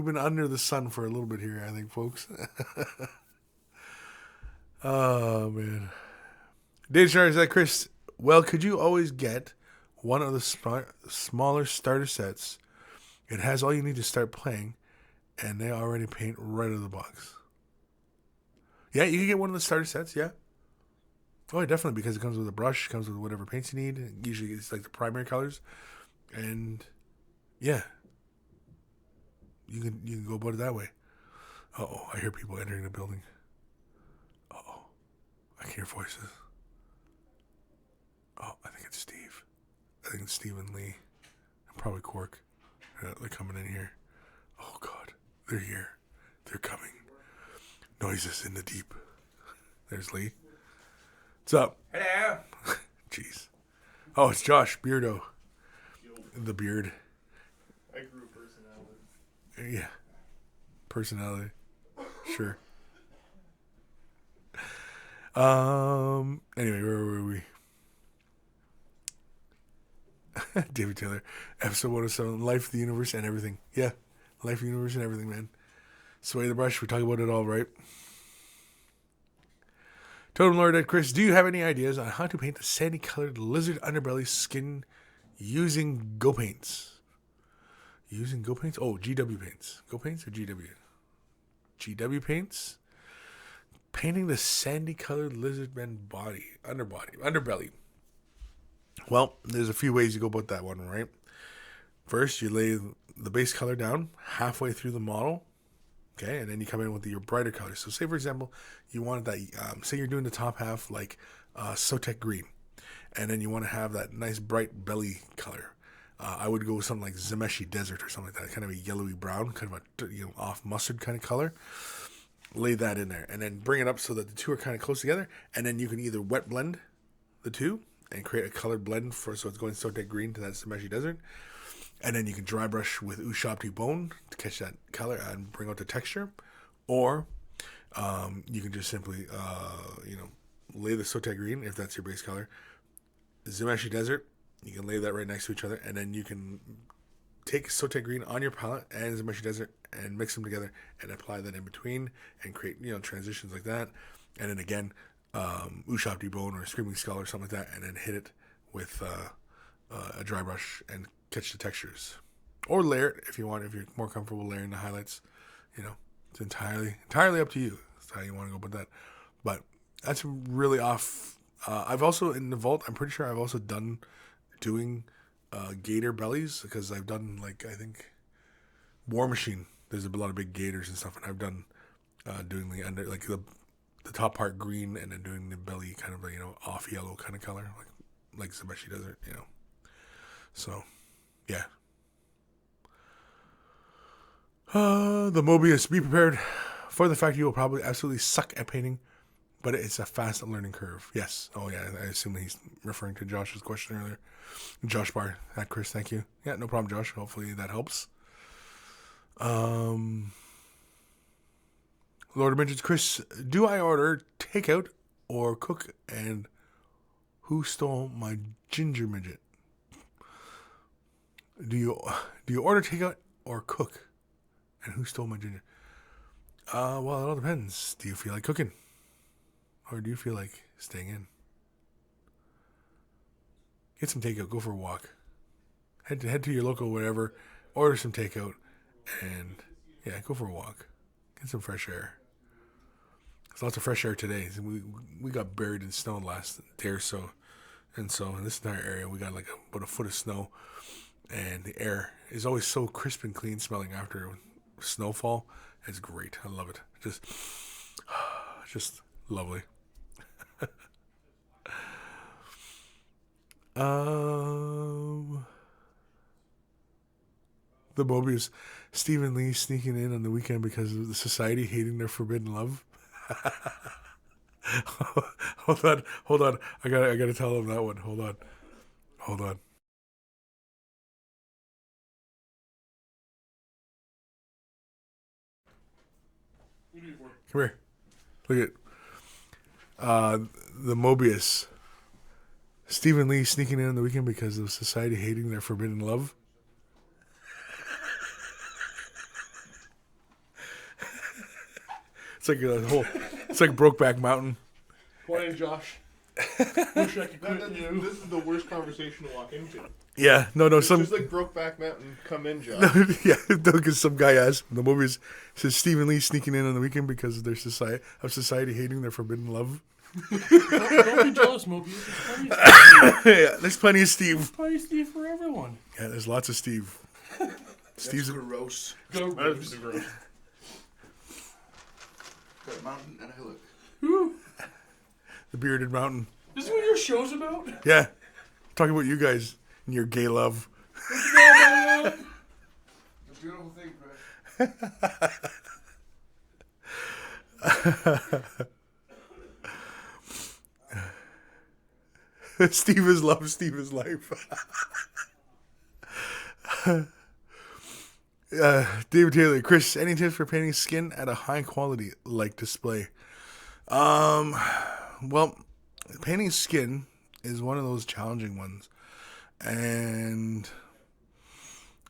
been under the sun for a little bit here, I think, folks. Oh man, Dave Star, is that Kris? Well, could you always get one of the smaller starter sets? It has all you need to start playing, and they already paint right out of the box. Yeah, you can get one of the starter sets, yeah. Oh, definitely, because it comes with a brush, comes with whatever paints you need. Usually it's like the primary colors. And yeah. You can go about it that way. Uh-oh, I hear people entering the building. Uh-oh. I can hear voices. Oh, I think it's Steve. I think it's Steve and Lee. And probably Quark. They're coming in here. Oh, God. They're here. They're coming. Noises in the deep. There's Lee. What's up? Hello. Jeez. Oh, it's Josh Beardo. The beard. I grew a personality. Yeah. Personality. Sure. Anyway, where were we? David Taylor. Episode 107. Life, the universe, and everything. Yeah. Life, universe, and everything, man. Sway the brush. We talk about it all, right? Totem Lord at Kris, do you have any ideas on how to paint the sandy-colored lizard underbelly skin using Go Paints? Using Go Paints? Oh, GW Paints. Go Paints or GW? GW Paints? Painting the sandy-colored lizard man underbelly. Well, there's a few ways you go about that one, right? First, you lay the base color down halfway through the model. Okay, and then you come in with your brighter colors. So say, for example, you wanted that, say you're doing the top half like Sotek green, and then you want to have that nice bright belly color. I would go with something like Zemeshi Desert or something like that, kind of a yellowy brown, kind of a off mustard kind of color. Lay that in there, and then bring it up so that the two are kind of close together, and then you can either wet blend the two and create a colored blend so it's going Sotek green to that Zemeshi Desert. And then you can dry brush with Ushabti Bone to catch that color and bring out the texture. Or you can just simply, lay the Sotek Green, if that's your base color. Zemeshi Desert, you can lay that right next to each other. And then you can take Sotek Green on your palette and Zemeshi Desert and mix them together and apply that in between and create, transitions like that. And then again, Ushabti Bone or Screaming Skull or something like that. And then hit it with a dry brush and catch the textures, or layer it if you want. If you're more comfortable layering the highlights, it's entirely up to you. That's how you want to go about that. But that's really off. I've also in the vault. I'm pretty sure I've also done doing gator bellies because I've done I think War Machine. There's a lot of big gators and stuff, and I've done doing the under the top part green and then doing the belly kind of off yellow kind of color like Zemeshi Desert. So. Yeah. The Mobius, be prepared for the fact you will probably absolutely suck at painting, but it's a fast learning curve. Yes. Oh, yeah. I assume he's referring to Josh's question earlier. Josh Barr. At Kris, thank you. Yeah, no problem, Josh. Hopefully that helps. Lord of Midgets, Kris, do I order takeout or cook? And who stole my ginger midget? Do you order takeout or cook? And who stole my ginger? Well, it all depends. Do you feel like cooking, or do you feel like staying in? Get some takeout. Go for a walk. Head to your local whatever. Order some takeout, and yeah, go for a walk. Get some fresh air. There's lots of fresh air today. We got buried in snow last day or so, and so in this entire area we got like about a foot of snow, and the air is always so crisp and clean smelling after snowfall. It's great. I love it. Just lovely. The Mobius, Stephen Lee sneaking in on the weekend because of the society hating their forbidden love. Hold on. I gotta tell him that one. Hold on. Come here. Look at the Mobius. Stephen Lee sneaking in on the weekend because of society hating their forbidden love. It's like a whole. It's like Brokeback Mountain. Morning, Josh. Wish I could quit you. This is the worst conversation to walk into. Yeah, no. It's just like Brokeback Mountain. Come in, Josh. Yeah, because some guy asked the movie says Stephen Lee sneaking in on the weekend because of their society hating their forbidden love. Don't be jealous, Moby. Yeah, there's plenty of Steve. There's plenty of Steve for everyone. Yeah, there's lots of Steve. Steve's gross. Go Gross. gross. Got a mountain and a hillock. Woo. the bearded mountain. This is what your show's about? Yeah, talking about you guys and your gay love. It's a beautiful thing, Chris. Steve is love, Steve is life. David Taylor, Kris, any tips for painting skin at a high quality like display? Well, painting skin is one of those challenging ones, and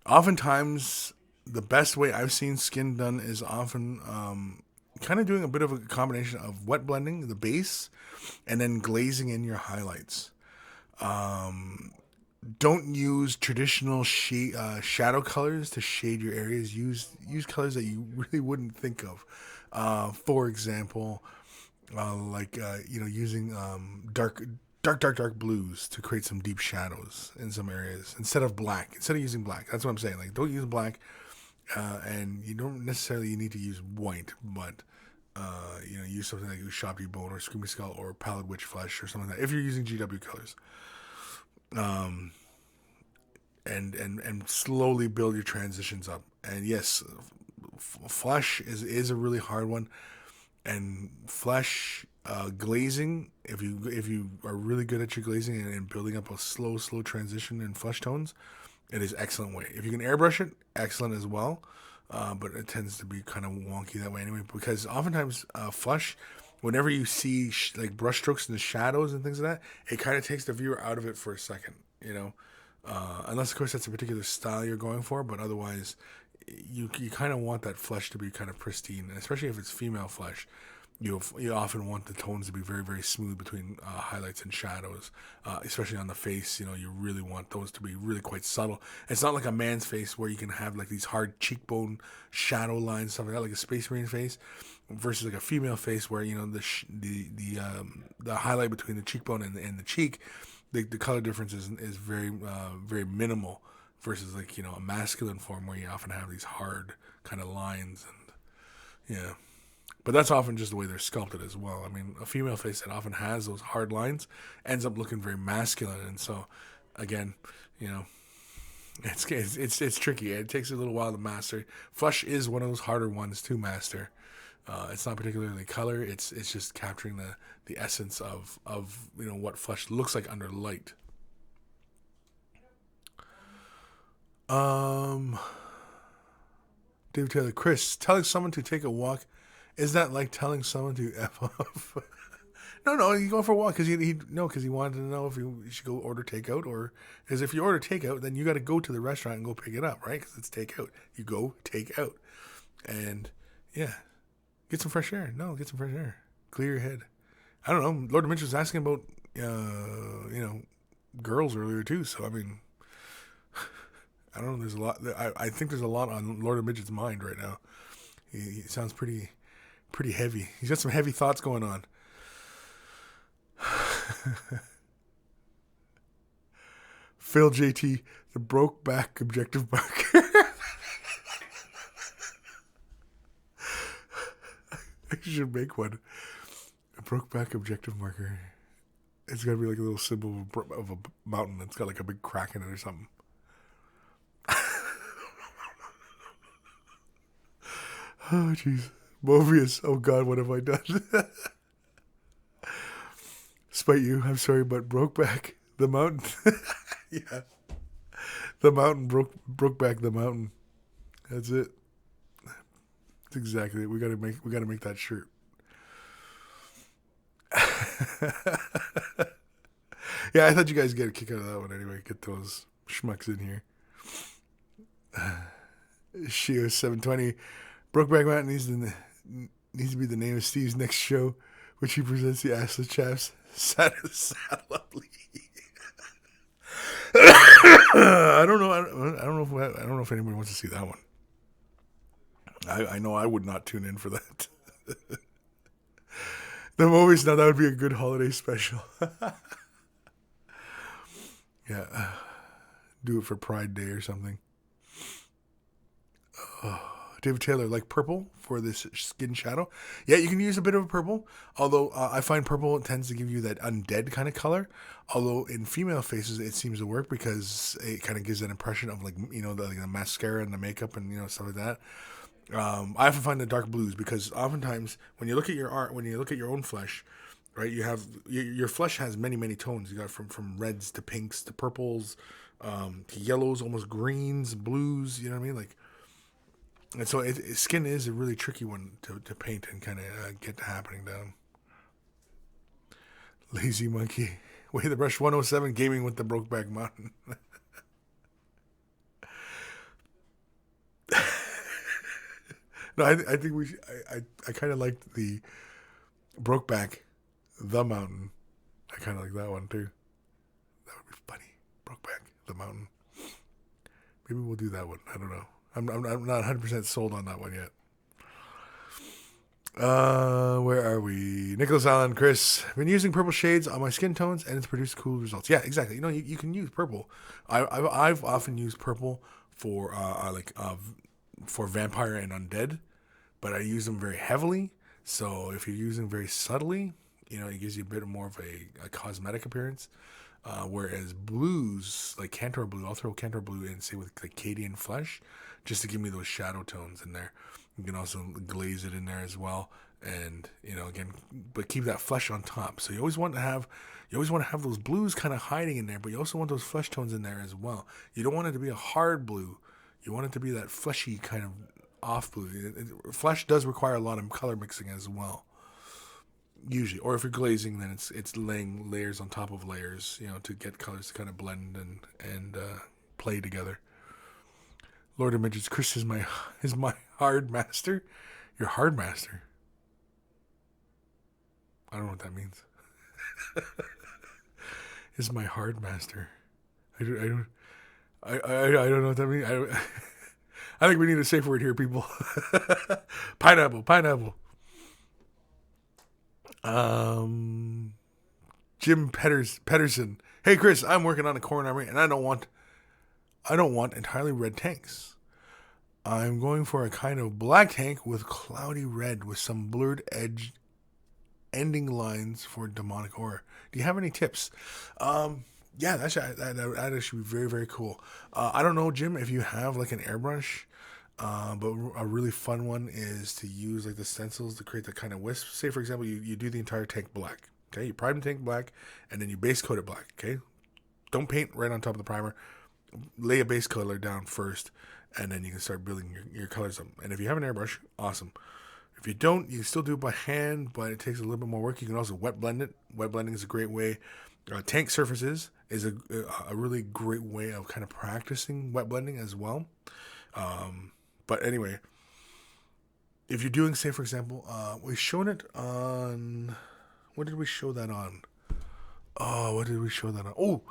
oftentimes the best way I've seen skin done is often kind of doing a bit of a combination of wet blending the base and then glazing in your highlights. Don't use traditional shadow colors to shade your areas. Use colors that you really wouldn't think of. For example, using dark blues to create some deep shadows in some areas instead of black. Instead of using black, that's what I'm saying. Like, don't use black, and you don't necessarily need to use white, but use something like Ushabti Bone or Screaming Skull or Pallid Witch Flesh or something like that if you're using GW colors. And slowly build your transitions up. And yes, flesh is a really hard one. And flesh glazing, if you are really good at your glazing and building up a slow transition in flesh tones, it is excellent way. If you can airbrush it, excellent as well. But it tends to be kind of wonky that way anyway, because oftentimes flesh, whenever you see like brush strokes in the shadows and things like that, it kind of takes the viewer out of it for a second, unless of course that's a particular style you're going for, but otherwise you kind of want that flesh to be kind of pristine, and especially if it's female flesh. You often want the tones to be very, very smooth between highlights and shadows, especially on the face. You really want those to be really quite subtle. It's not like a man's face where you can have like these hard cheekbone shadow lines, stuff like that, like a Space Marine face, versus like a female face where the highlight between the cheekbone and the cheek, the color difference is very very minimal, versus like a masculine form where you often have these hard kind of lines and yeah. But that's often just the way they're sculpted as well. I mean, a female face that often has those hard lines ends up looking very masculine, and so, again, it's tricky. It takes a little while to master. Flesh is one of those harder ones to master. It's not particularly color. It's just capturing the essence of what flesh looks like under light. David Taylor, Kris, telling someone to take a walk. Is that like telling someone to F off? No, you go for a walk because he wanted to know if you should go order takeout or because if you order takeout, then you got to go to the restaurant and go pick it up, right? Because it's takeout. You go take out, and yeah, get some fresh air. No, get some fresh air. Clear your head. I don't know. Lord of Mitch was asking about girls earlier too. So I mean, I don't know. There's a lot. I think there's a lot on Lord of Midget's mind right now. He sounds pretty heavy. He's got some heavy thoughts going on. Phil JT, the broke back objective marker. I should make one. A broke back objective marker. It's got to be like a little symbol of a mountain that's got like a big crack in it or something. Oh, jeez. Mobius. Oh, God, what have I done? Spite you. I'm sorry, but broke back the mountain. Yeah. The mountain broke back the mountain. That's it. That's exactly it. We gotta make that shirt. Yeah, I thought you guys get a kick out of that one anyway. Get those schmucks in here. Shio 720. Brokeback Mountain needs to be the name of Steve's next show, which he presents the assless chaps. Saddle League. I don't know if anybody wants to see that one. I know I would not tune in for that. The movies now, that would be a good holiday special. Yeah, do it for Pride Day or something. David Taylor, like purple for this skin shadow. Yeah, you can use a bit of a purple. Although I find purple tends to give you that undead kind of color. Although in female faces it seems to work because it kind of gives that impression of like the mascara and the makeup and stuff like that. I often find the dark blues because oftentimes when you look at your art, when you look at your own flesh, right, you have your flesh has many tones. You got from reds to pinks to purples, to yellows, almost greens, blues. You know what I mean, like. And so skin is a really tricky one to paint and kind of get happening down. Lazy Monkey. Way the Brush 107, gaming with the Brokeback Mountain. No, I think we should, I kind of liked the Brokeback the Mountain. I kind of like that one too. That would be funny. Brokeback the Mountain. Maybe we'll do that one. I don't know. I'm not 100% sold on that one yet. Where are we? Nicholas Allen, Kris. I've been using purple shades on my skin tones, and it's produced cool results. Yeah, exactly. You can use purple. I've often used purple for for vampire and undead, but I use them very heavily. So if you're using very subtly, it gives you a bit more of a cosmetic appearance. Whereas blues, like Cantor Blue, I'll throw Cantor Blue in, say with the Cadian Flesh, just to give me those shadow tones in there. You can also glaze it in there as well, and again, but keep that flesh on top. So you always want to have those blues kind of hiding in there, but you also want those flesh tones in there as well. You don't want it to be a hard blue. You want it to be that fleshy kind of off blue. Flesh does require a lot of color mixing as well. Usually, or if you're glazing, then it's laying layers on top of layers, to get colors to kind of blend and play together. Lord of Midgets, Kris is my hard master. Your hard master. I don't know what that means. Is my hard master. I don't know what that means. I think we need a safe word here, people. Pineapple. Jim Pedersen. Hey Kris, I'm working on a corn armory and I don't want entirely red tanks. I'm going for a kind of black tank with cloudy red with some blurred edge ending lines for demonic aura. Do you have any tips? Yeah, that should be very, very cool. I don't know, Jim, if you have like an airbrush, but a really fun one is to use like the stencils to create that kind of wisp. Say, for example, you do the entire tank black. Okay, you prime the tank black, and then you base coat it black. Okay, don't paint right on top of the primer. Lay a base color down first, and then you can start building your colors up. And if you have an airbrush, awesome. If you don't, you can still do it by hand, but it takes a little bit more work. You can also wet blend it. Wet blending is a great way. Tank surfaces is a really great way of kind of practicing wet blending as well. But anyway, if you're doing, say, for example, we shown it on, what did we show that on? Oh, what did we show that on? Oh,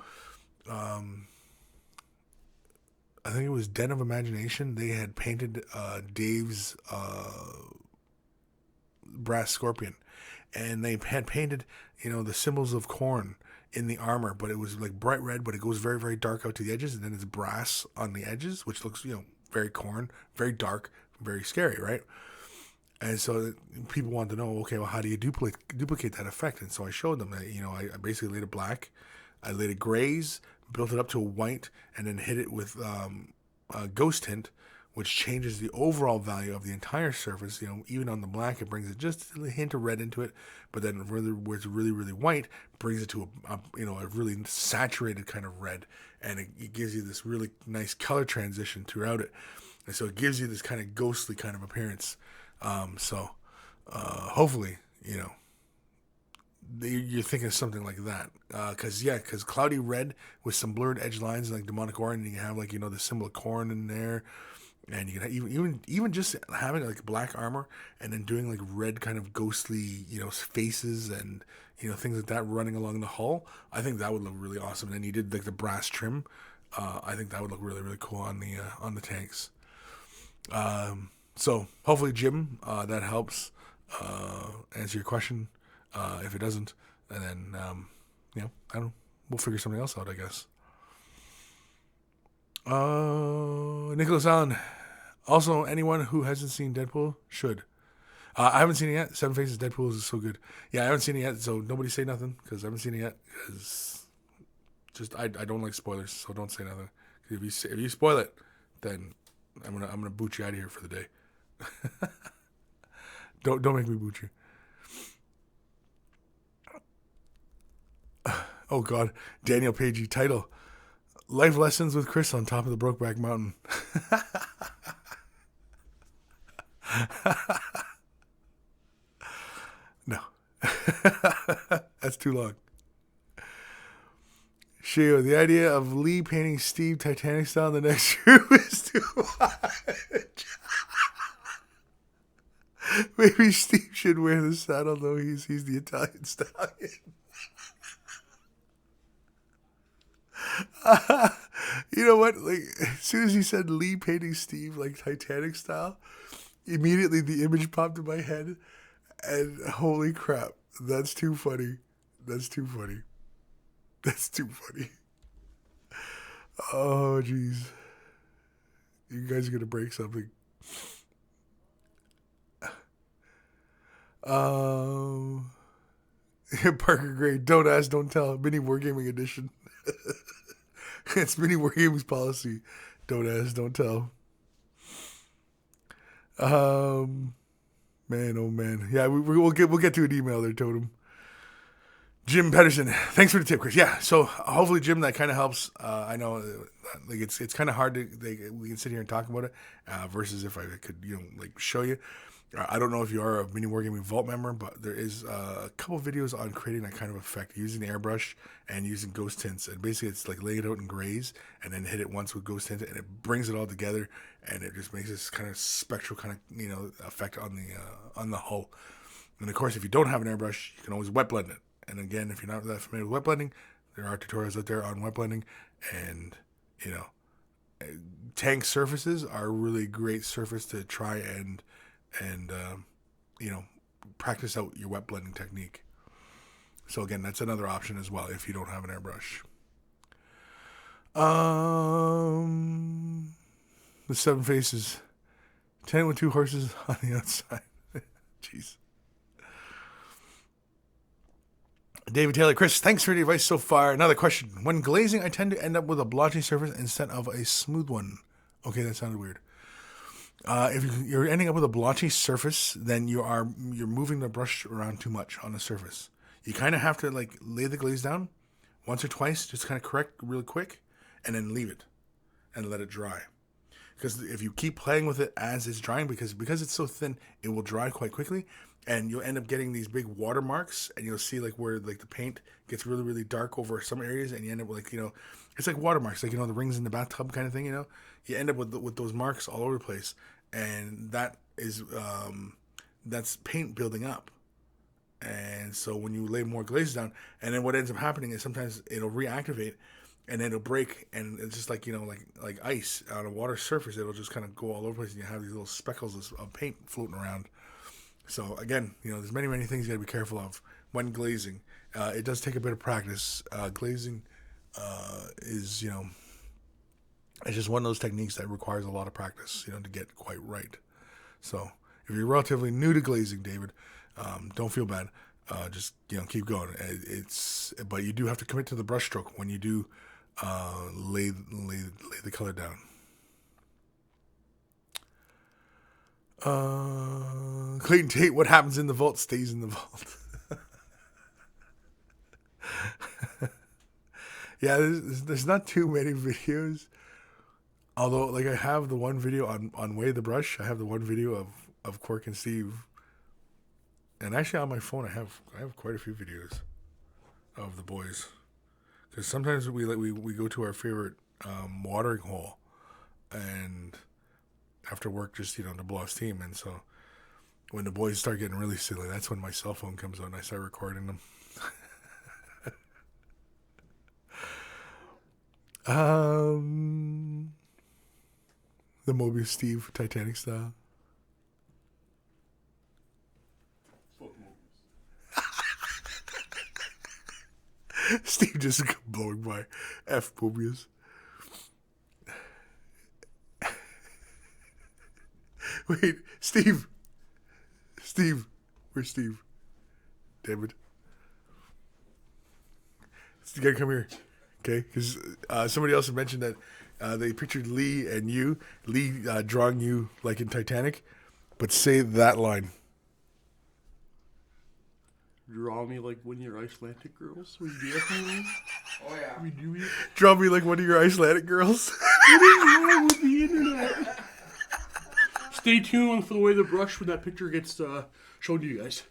I think it was Den of Imagination. They had painted Dave's brass scorpion, and they had painted, the symbols of corn in the armor, but it was like bright red, but it goes very, very dark out to the edges, and then it's brass on the edges, which looks, very corn, very dark, very scary, right? And so people wanted to know, okay, well, how do you duplicate that effect? And so I showed them that, I basically laid it black, I laid it grays, built it up to a white, and then hit it with ghost tint, which changes the overall value of the entire surface. Even on the black, it brings it just a hint of red into it, but then where it's really, really white, brings it to a really saturated kind of red, and it gives you this really nice color transition throughout it. And so it gives you this kind of ghostly kind of appearance. So hopefully, you're thinking of something like that. Because cloudy red with some blurred edge lines like demonic orange, and you have the symbol of corn in there. And you can even just having like black armor and then doing like red kind of ghostly, faces and, things like that running along the hull. I think that would look really awesome. And then you did like the brass trim. I think that would look really, really cool on the tanks. So hopefully, Jim, that helps answer your question. If it doesn't, and then, I don't know. We'll figure something else out, I guess. Nicholas Allen. Also, anyone who hasn't seen Deadpool should. I haven't seen it yet. Seven Faces Deadpool is so good. Yeah, I haven't seen it yet, so nobody say nothing because I haven't seen it yet. Because I don't like spoilers, so don't say nothing. If you spoil it, then I'm gonna boot you out of here for the day. Don't make me boot you. Oh God, Daniel Pagey title: Life Lessons with Kris on top of the Brokeback Mountain. No. That's too long. Shio, the idea of Lee painting Steve Titanic style in the next shoe is too much. Maybe Steve should wear the saddle, though he's the Italian stallion. You know what? Like, as soon as he said Lee painting Steve like Titanic style, immediately the image popped in my head, and holy crap, that's too funny. That's too funny. That's too funny. Oh, jeez. You guys are gonna break something. Parker Gray, don't ask, don't tell. Mini Wargaming Edition. It's Mini Wargaming's policy. Don't ask, don't tell. Man, oh man. Yeah, we'll get to an email there, Totem. Jim Pedersen, thanks for the tip, Kris. Yeah, so hopefully, Jim, that kind of helps. I know, like it's kind of hard to we can sit here and talk about it versus if I could show you. I don't know if you are a Mini Wargaming Vault member, but there is a couple videos on creating that kind of effect using airbrush and using ghost tints. And basically, it's like lay it out in grays and then hit it once with ghost tint, and it brings it all together, and it just makes this kind of spectral kind of effect on the hull. And of course, if you don't have an airbrush, you can always wet blend it. And again, if you're not that familiar with wet blending, there are tutorials out there on wet blending, and tank surfaces are a really great surface to try and practice out your wet blending technique. So again, that's another option as well if you don't have an airbrush. The Seven Faces, 10 with 2 horses on the outside. Jeez. David Taylor, Kris, thanks for the advice so far. Another question. When glazing, I tend to end up with a blotchy surface instead of a smooth one. Okay, that sounded weird. If you're ending up with a blotchy surface, then you're moving the brush around too much on the surface. You kind of have to lay the glaze down once or twice, just kind of correct really quick, and then leave it and let it dry. because if you keep playing with it as it's drying, because it's so thin, it will dry quite quickly, and you'll end up getting these big watermarks, and you'll see like where like the paint gets really really dark over some areas, and you end up with, like, you know, it's like watermarks, like, you know, the rings in the bathtub kind of thing. You know, you end up with those marks all over the place, and that is that's paint building up. And so when you lay more glaze down, and then what ends up happening is sometimes it'll reactivate, and then it'll break, and it's just like, you know, like ice on a water surface. It'll just kind of go all over the place, and you have these little speckles of paint floating around. So again, you know, there's many things you got to be careful of when glazing. It does take a bit of practice. Glazing is, you know, it's just one of those techniques that requires a lot of practice, you know, to get quite right. So if you're relatively new to glazing, David, don't feel bad. Just, you know, keep going. But you do have to commit to the brush stroke when you do lay the color down. Clayton Tate, what happens in the vault stays in the vault. Yeah, there's not too many videos. Although, like, I have the one video on Way the Brush. I have the one video of Quirk and Steve. And actually on my phone I have quite a few videos of the boys. Because sometimes we go to our favorite watering hole, and after work, just, you know, to blow off steam. And so when the boys start getting really silly, that's when my cell phone comes out and I start recording them. The Mobius Steve Titanic style. Steve just blowing by. F Mobius. Wait, Steve. Where's Steve? David. You gotta come here. Okay? Because somebody else had mentioned that they pictured Lee and you. Lee drawing you like in Titanic. But say that line. Draw me like one of your Icelandic girls. We do that. Oh yeah. We do it. Draw me like one of your Icelandic girls. What is wrong with the internet? Stay tuned for the Way the Brush when that picture gets shown to you guys.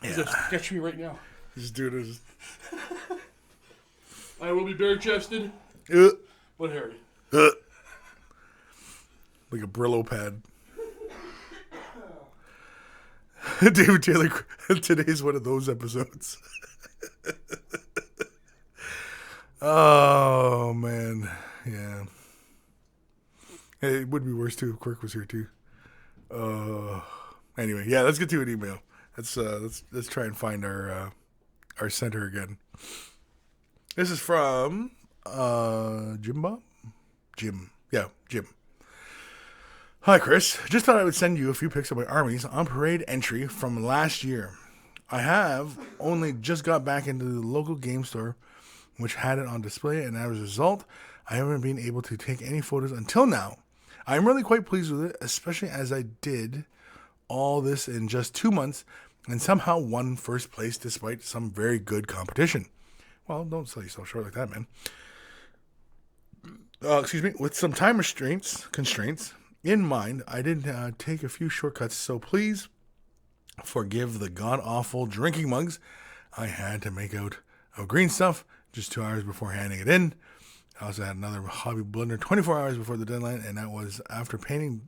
Yeah. Sketch me right now. Just do this. I will be bare chested, but hairy. Like a Brillo pad. David Taylor, today's one of those episodes. Oh, man. Yeah. It would be worse, too, if Quirk was here, too. Anyway, yeah, let's get to an email. Let's try and find our center again. This is from Jim. Yeah, Jim. Hi, Kris. Just thought I would send you a few pics of my armies on parade entry from last year. I have only just got back into the local game store, which had it on display, and as a result, I haven't been able to take any photos until now. I am really quite pleased with it, especially as I did all this in just 2 months and somehow won first place despite some very good competition. Well, don't sell yourself short like that, man. With some time constraints in mind, I did take a few shortcuts, so please forgive the god-awful drinking mugs I had to make out of green stuff just 2 hours before handing it in. I also had another hobby blender 24 hours before the deadline, and that was after painting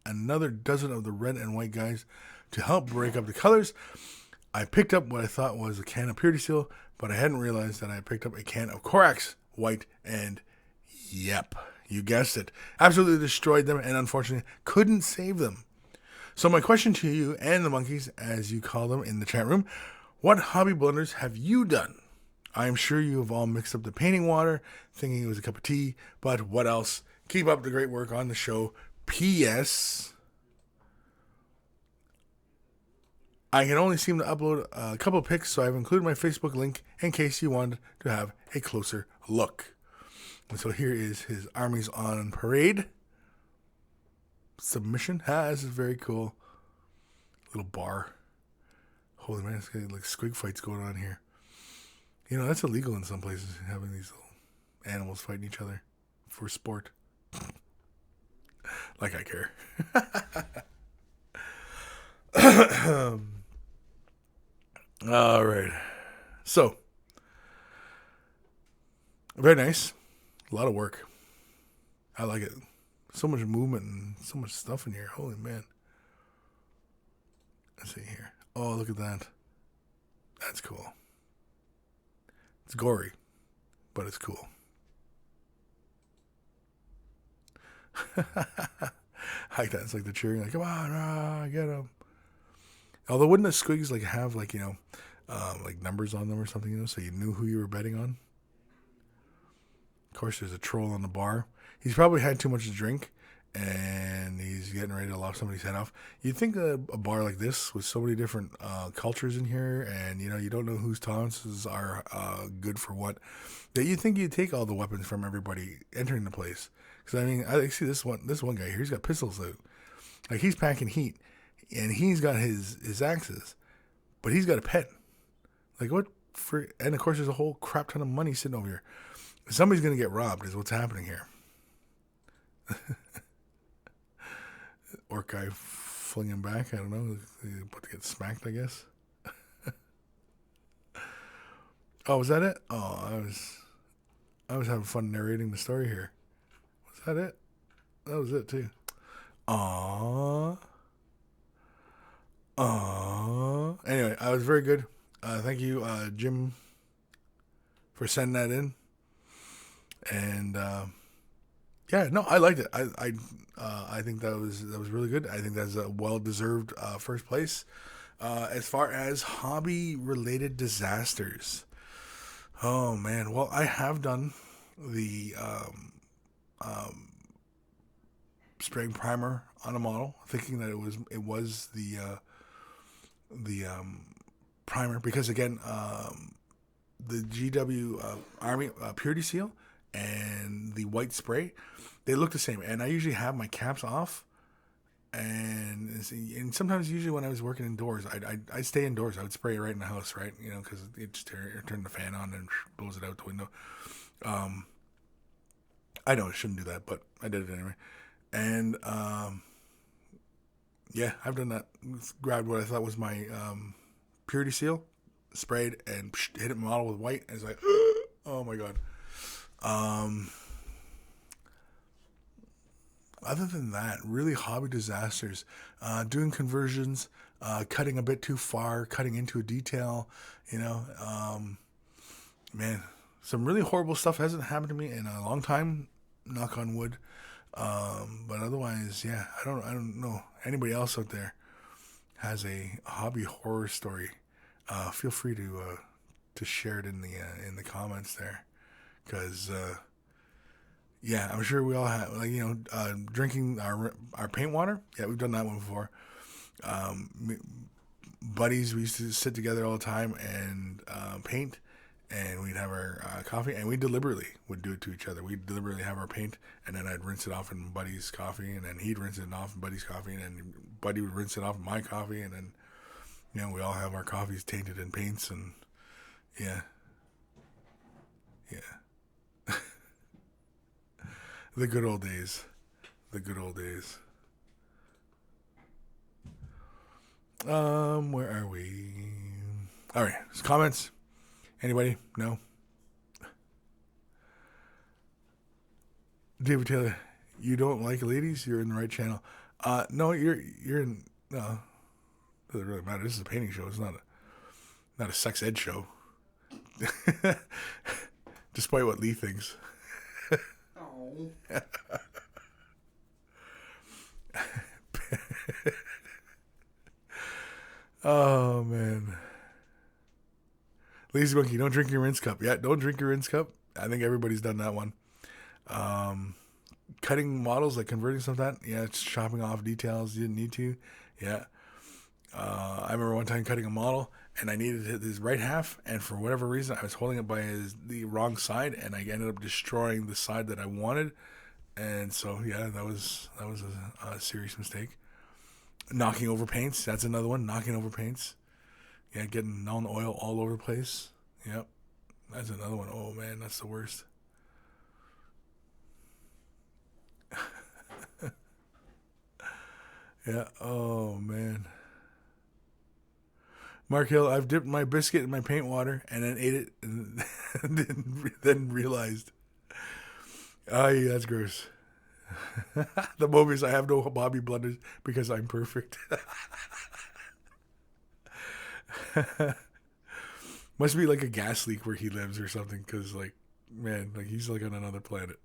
another dozen of the red and white guys to help break up the colors. I picked up what I thought was a can of Purity Seal, but I hadn't realized that I picked up a can of Corax White, and yep, you guessed it, absolutely destroyed them, and unfortunately couldn't save them. So my question to you and the monkeys, as you call them in the chat room, what hobby blenders have you done? I am sure you have all mixed up the painting water, thinking it was a cup of tea, but what else? Keep up the great work on the show. P.S. I can only seem to upload a couple of pics, so I've included my Facebook link in case you wanted to have a closer look. And so here is his armies on parade. Submission. This is very cool. Little bar. Holy man, it's got like squig fights going on here. You know, that's illegal in some places, having these little animals fighting each other for sport. Like I care. All right. So, very nice. A lot of work. I like it. So much movement and so much stuff in here. Holy man. Let's see here. Oh, look at that. That's cool. It's gory, but it's cool. I like that. It's like the cheering, like, come on, get him. Although, wouldn't the squigs like have like, you know, like numbers on them or something, you know, so you knew who you were betting on? Of course, there's a troll on the bar. He's probably had too much to drink, and he's getting ready to lop somebody's head off. You'd think a bar like this with so many different cultures in here, and, you know, you don't know whose tolerances are good for what, that you'd think you'd take all the weapons from everybody entering the place. Because, I mean, I see this one guy here, he's got pistols out. Like, he's packing heat, and he's got his axes, but he's got a pen. Like, what for? And, of course, there's a whole crap ton of money sitting over here. Somebody's going to get robbed is what's happening here. Orc guy flinging back. I don't know. He's about to get smacked, I guess. Oh, was that it? Oh, I was having fun narrating the story here. Was that it? That was it, too. Aww. Anyway, I was very good. Thank you, Jim, for sending that in. And yeah, no, I liked it. I think that was really good. I think that's a well-deserved first place. As far as hobby-related disasters, oh man, well, I have done the spraying primer on a model, thinking that it was the primer, because again, the GW Army Purity Seal and the white spray, they look the same. And I usually have my caps off, and sometimes, usually when I was working indoors, I'd stay indoors. I would spray it right in the house, right? You know, because it just turn the fan on and blows it out the window. I know I shouldn't do that, but I did it anyway. And yeah, I've done that. Grabbed what I thought was my Purity Seal, sprayed, and hit it model with white, and it's like, oh my god. Other than that, really hobby disasters, doing conversions, cutting a bit too far, cutting into a detail, you know, man, some really horrible stuff hasn't happened to me in a long time, knock on wood. But otherwise, yeah, I don't know anybody else out there has a hobby horror story. Feel free to share it in the comments there, because yeah, I'm sure we all have, like, you know, drinking our paint water. Yeah, we've done that one before. Buddies, we used to sit together all the time and paint, and we'd have our coffee, and we deliberately would do it to each other. We'd deliberately have our paint, and then I'd rinse it off in Buddy's coffee, and then he'd rinse it off in Buddy's coffee, and then Buddy would rinse it off in my coffee, and then, you know, we all have our coffees tainted in paints, and yeah. The good old days. The good old days. Where are we? All right. Comments? Anybody? No? David Taylor, you don't like ladies? You're in the right channel. No, you're in. No, doesn't really matter. This is a painting show. It's not a sex ed show. Despite what Lee thinks. Oh man, Lazy Monkey, don't drink your rinse cup. Yeah, don't drink your rinse cup. I think everybody's done that one. Cutting models, like converting stuff, that, yeah, it's chopping off details you didn't need to. Yeah. I remember one time cutting a model, and I needed to hit his right half, and for whatever reason, I was holding it by the wrong side, and I ended up destroying the side that I wanted. And so, yeah, that was a serious mistake. Knocking over paints, that's another one. Knocking over paints. Yeah, getting oil all over the place. Yep. That's another one. Oh, man, that's the worst. Yeah. Oh man. Mark Hill, I've dipped my biscuit in my paint water and then ate it and then realized. Oh, yeah, that's gross. The Mobius, I have no Bobby blunders because I'm perfect. Must be like a gas leak where he lives or something because, like, man, like he's like on another planet.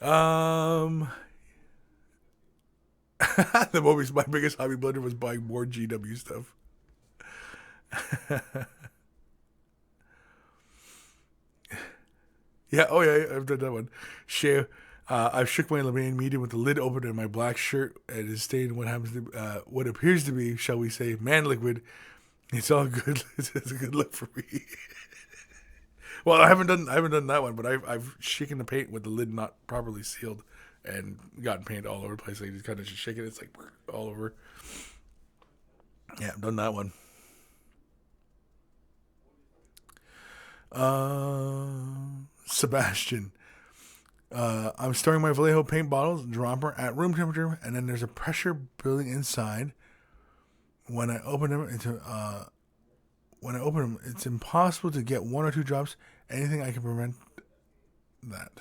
um, the Mobius, my biggest hobby blunder was buying more GW stuff. Yeah, oh yeah, I've done that one. Shay, I've shook my main medium with the lid open in my black shirt and is stained what happens to what appears to be, shall we say, man liquid. It's all good. It's a good look for me. Well, I haven't done that one, but I've shaken the paint with the lid not properly sealed and gotten paint all over the place. Like you just kind of just shake it, it's like all over. Yeah, I've done that one. Sebastian. I'm storing my Vallejo paint bottles dropper at room temperature, and then there's a pressure building inside. When I open them, it's impossible to get one or two drops. Anything I can prevent that.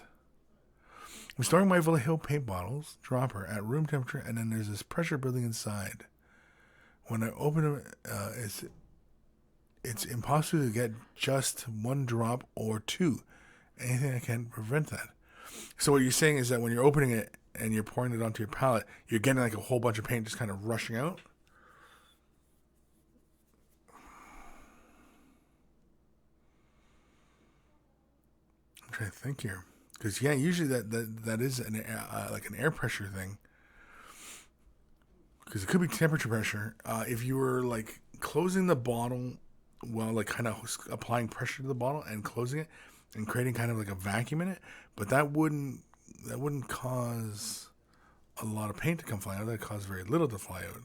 I'm storing my Vallejo paint bottles dropper at room temperature, and then there's this pressure building inside. When I open them, it's impossible to get just one drop or two. Anything I can prevent that. So what you're saying is that when you're opening it and you're pouring it onto your palette, you're getting like a whole bunch of paint just kind of rushing out. I'm trying to think here, because yeah, usually that is like an air pressure thing, because it could be temperature pressure. If you were like closing the bottle, well, like kind of applying pressure to the bottle and closing it and creating kind of like a vacuum in it, but that wouldn't cause a lot of paint to come flying out. That cause very little to fly out.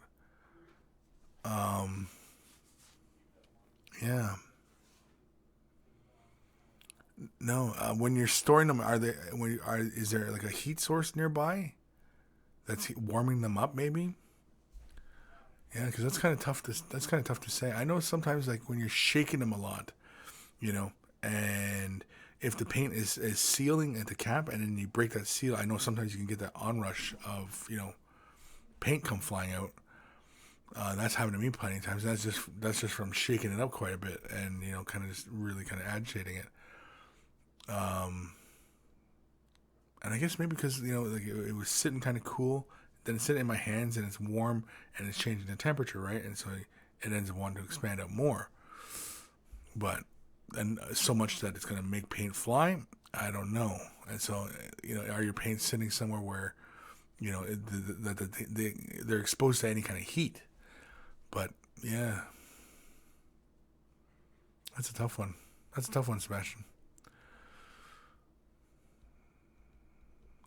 Yeah. No, when you're storing them, is there like a heat source nearby that's warming them up? Maybe. Yeah, because that's kind of tough to say. I know sometimes like when you're shaking them a lot, and if the paint is sealing at the cap and then you break that seal, I know sometimes you can get that onrush of paint come flying out. That's happened to me plenty of times. That's just from shaking it up quite a bit and kind of just really kind of agitating it. And I guess maybe because like it was sitting kind of cool, then it's sitting in my hands and it's warm and it's changing the temperature, right? And so it ends up wanting to expand out more. But and so much that it's going to make paint fly, I don't know. And so are your paints sitting somewhere where they're exposed to any kind of heat? But yeah, that's a tough one. Sebastian.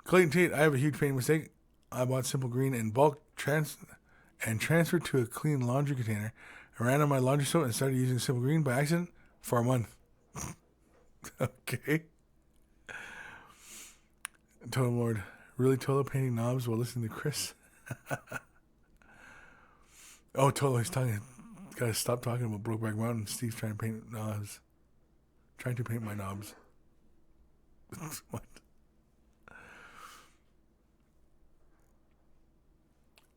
Clayton Tate, I have a huge painting mistake. I bought Simple Green in bulk and transferred to a clean laundry container. I ran on my laundry soap and started using Simple Green by accident for a month. Okay. Total Lord, really Tolo painting knobs while listening to Kris? Oh, Tolo, he's talking. Gotta stop talking about Brokeback Mountain. Steve's trying to paint knobs. Trying to paint my knobs. What?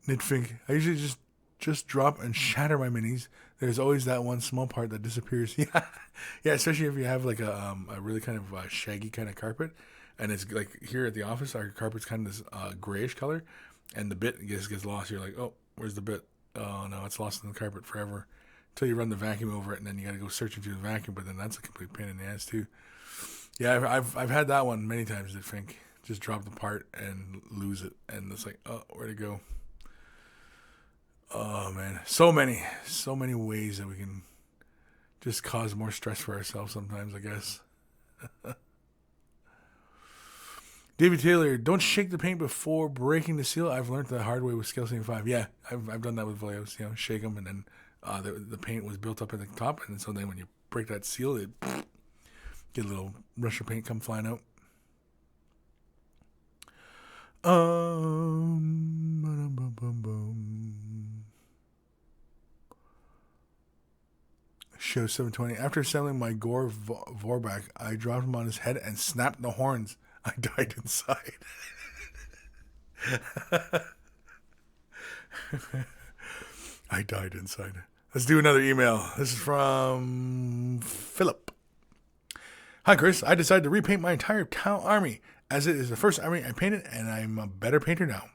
Nitfink. I usually just drop and shatter my minis. There's always that one small part that disappears. Yeah, yeah. Especially if you have like a really kind of shaggy kind of carpet, and it's like here at the office, our carpet's kind of this grayish color, and the bit gets lost. You're like, oh, where's the bit? Oh no, it's lost in the carpet forever. Until you run the vacuum over it, and then you got to go searching through the vacuum. But then that's a complete pain in the ass too. Yeah, I've had that one many times. Nitfink. Just drop the part and lose it, and it's like, oh, where'd it go? Oh man, so many ways that we can just cause more stress for ourselves sometimes, I guess. David Taylor, don't shake the paint before breaking the seal. I've learned the hard way with Scale 75. Yeah, I've done that with Vallejos. Shake them, and then the paint was built up at the top, and so then when you break that seal, it get a little rush of paint come flying out. Show 720. After selling my Gore Vorback, I dropped him on his head and snapped the horns. I died inside. I died inside. Let's do another email. This is from Philip. Hi, Kris. I decided to repaint my entire town army, as it is the first army I painted, and I'm a better painter now.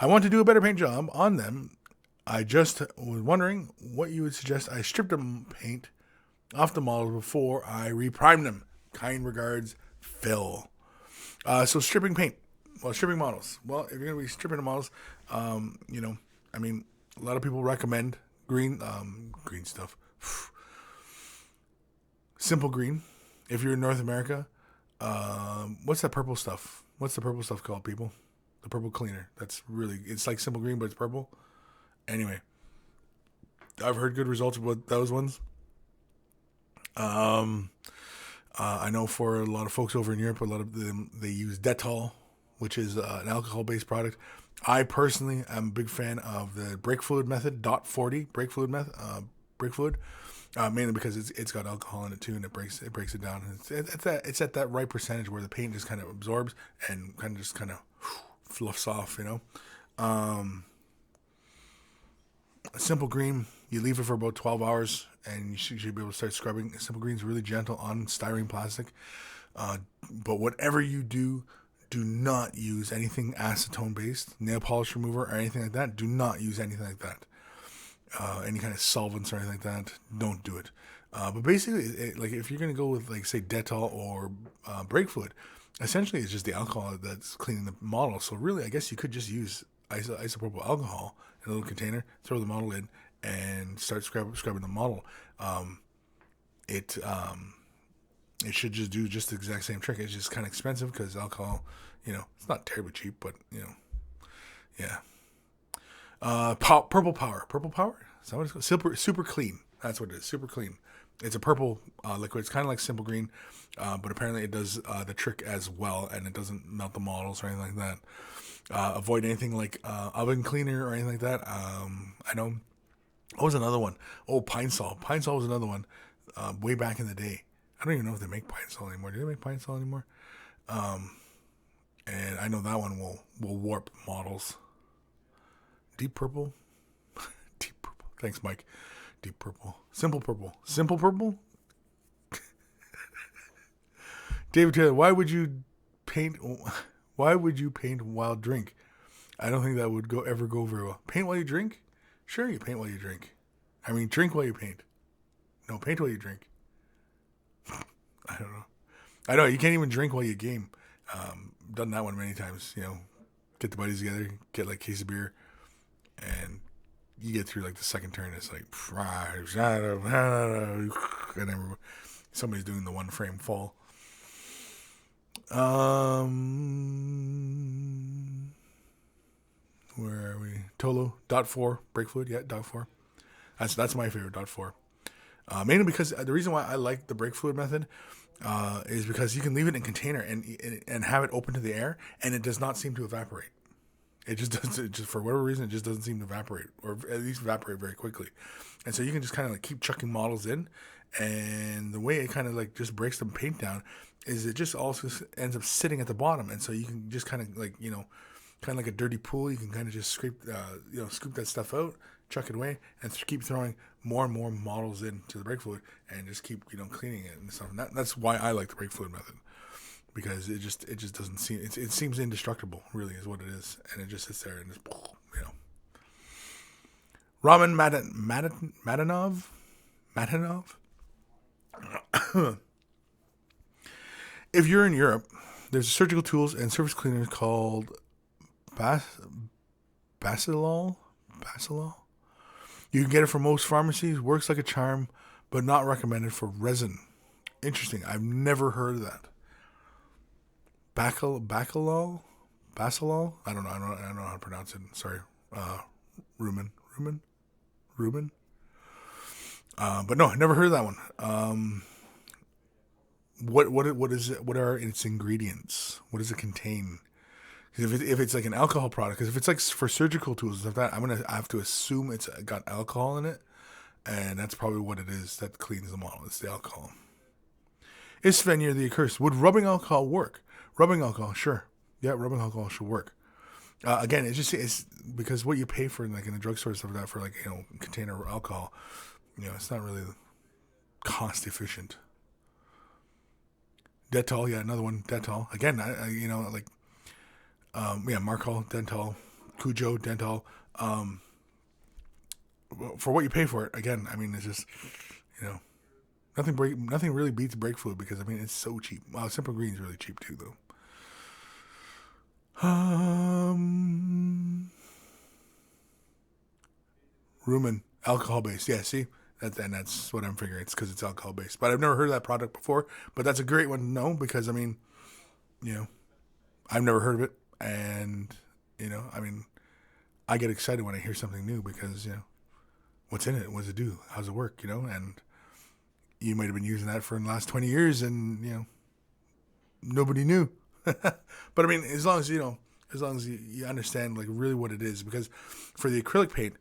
I want to do a better paint job on them. I just was wondering what you would suggest I strip them paint off the models before I reprime them. Kind regards, Phil. So stripping paint. Well, stripping models. Well, if you're going to be stripping the models, a lot of people recommend green stuff. Simple green. If you're in North America, what's that purple stuff? What's the purple stuff called, people? The purple cleaner. It's like simple green, but it's purple. Anyway, I've heard good results with those ones. I know for a lot of folks over in Europe, a lot of them, they use Dettol, which is an alcohol-based product. I personally am a big fan of the brake fluid method, .40 brake fluid method, mainly because it's got alcohol in it too, and it breaks it down. It's at that right percentage where the paint just kind of absorbs and kind of fluffs off, Simple green, you leave it for about 12 hours, and you should be able to start scrubbing. Simple green is really gentle on styrene plastic. But whatever you do not use anything acetone-based, nail polish remover, or anything like that. Do not use anything like that. Any kind of solvents or anything like that, don't do it. But basically, if you're going to go with, say, Dettol or brake fluid, essentially it's just the alcohol that's cleaning the model. So really, I guess you could just use isopropyl alcohol in a little container, throw the model in, and start scrubbing the model. It should just do just the exact same trick. It's just kind of expensive because alcohol, it's not terribly cheap, but yeah. Purple Power. Is that what it's called? Super Clean. That's what it is. Super Clean. It's a purple liquid. It's kind of like Simple Green, but apparently it does the trick as well, and it doesn't melt the models or anything like that. Avoid anything like oven cleaner or anything like that. I know. What was another one? Oh, Pine Sol. Pine Sol was another one way back in the day. I don't even know if they make Pine Sol anymore. Do they make Pine Sol anymore? And I know that one will warp models. Deep purple. Deep purple. Thanks, Mike. Deep purple. Simple purple. Simple purple? David Taylor, why would you paint while drink? I don't think that would ever go very well. Paint while you drink? Sure, you paint while you drink. I mean, drink while you paint. No, paint while you drink. I don't know. I know, you can't even drink while you game. Done that one many times, Get the buddies together, get like a case of beer, and you get through like the second turn, it's like, and somebody's doing the one frame fall. Where are we? Tolo, .4, brake fluid, yeah, .4. That's my favorite, .4. Mainly because the reason why I like the brake fluid method is because you can leave it in a container and have it open to the air, and it does not seem to evaporate. It just doesn't. Just for whatever reason, it just doesn't seem to evaporate, or at least evaporate very quickly. And so you can just kind of like keep chucking models in, and the way it kind of like just breaks the paint down is it just also ends up sitting at the bottom, and so you can just kind of like kind of like a dirty pool. You can kind of just scoop that stuff out, chuck it away, and keep throwing more and more models into the brake fluid, and just keep cleaning it and stuff. And that's why I like the brake fluid method, because it just doesn't seem it seems indestructible. Really, is what it is, and it just sits there and just Ramen Madanov. If you're in Europe, there's surgical tools and surface cleaners called Basilol. You can get it from most pharmacies. Works like a charm, but not recommended for resin. Interesting. I've never heard of that. Basilol? I don't know. I don't know how to pronounce it. Sorry. Rumen. But no, I never heard of that one. What is it? What are its ingredients? What does it contain? Because if it's like an alcohol product, because if it's like for surgical tools and stuff like that, I'm gonna have to assume it's got alcohol in it, and that's probably what it is that cleans the model. It's the alcohol. Is Sven the accursed? Would rubbing alcohol work? Rubbing alcohol, sure. Yeah, rubbing alcohol should work. Again, it's because what you pay for like in the drugstore and stuff like that for like container of alcohol, it's not really cost efficient. Dettol, yeah, another one. Dettol again. Markol, Dettol, Cujo, Dettol. For what you pay for it, again, I mean, it's just nothing really beats brake fluid because I mean it's so cheap. Well, Simple Green's really cheap too, though. Rumen, alcohol based. Yeah, see, that's what I'm figuring. It's because it's alcohol based. But I've never heard of that product before. But that's a great one to know because I mean, I've never heard of it, and I mean, I get excited when I hear something new because what's in it? What does it do? How does it work? And you might have been using that for the last 20 years, and nobody knew. But I mean, as long as you understand like really what it is, because for the acrylic paint,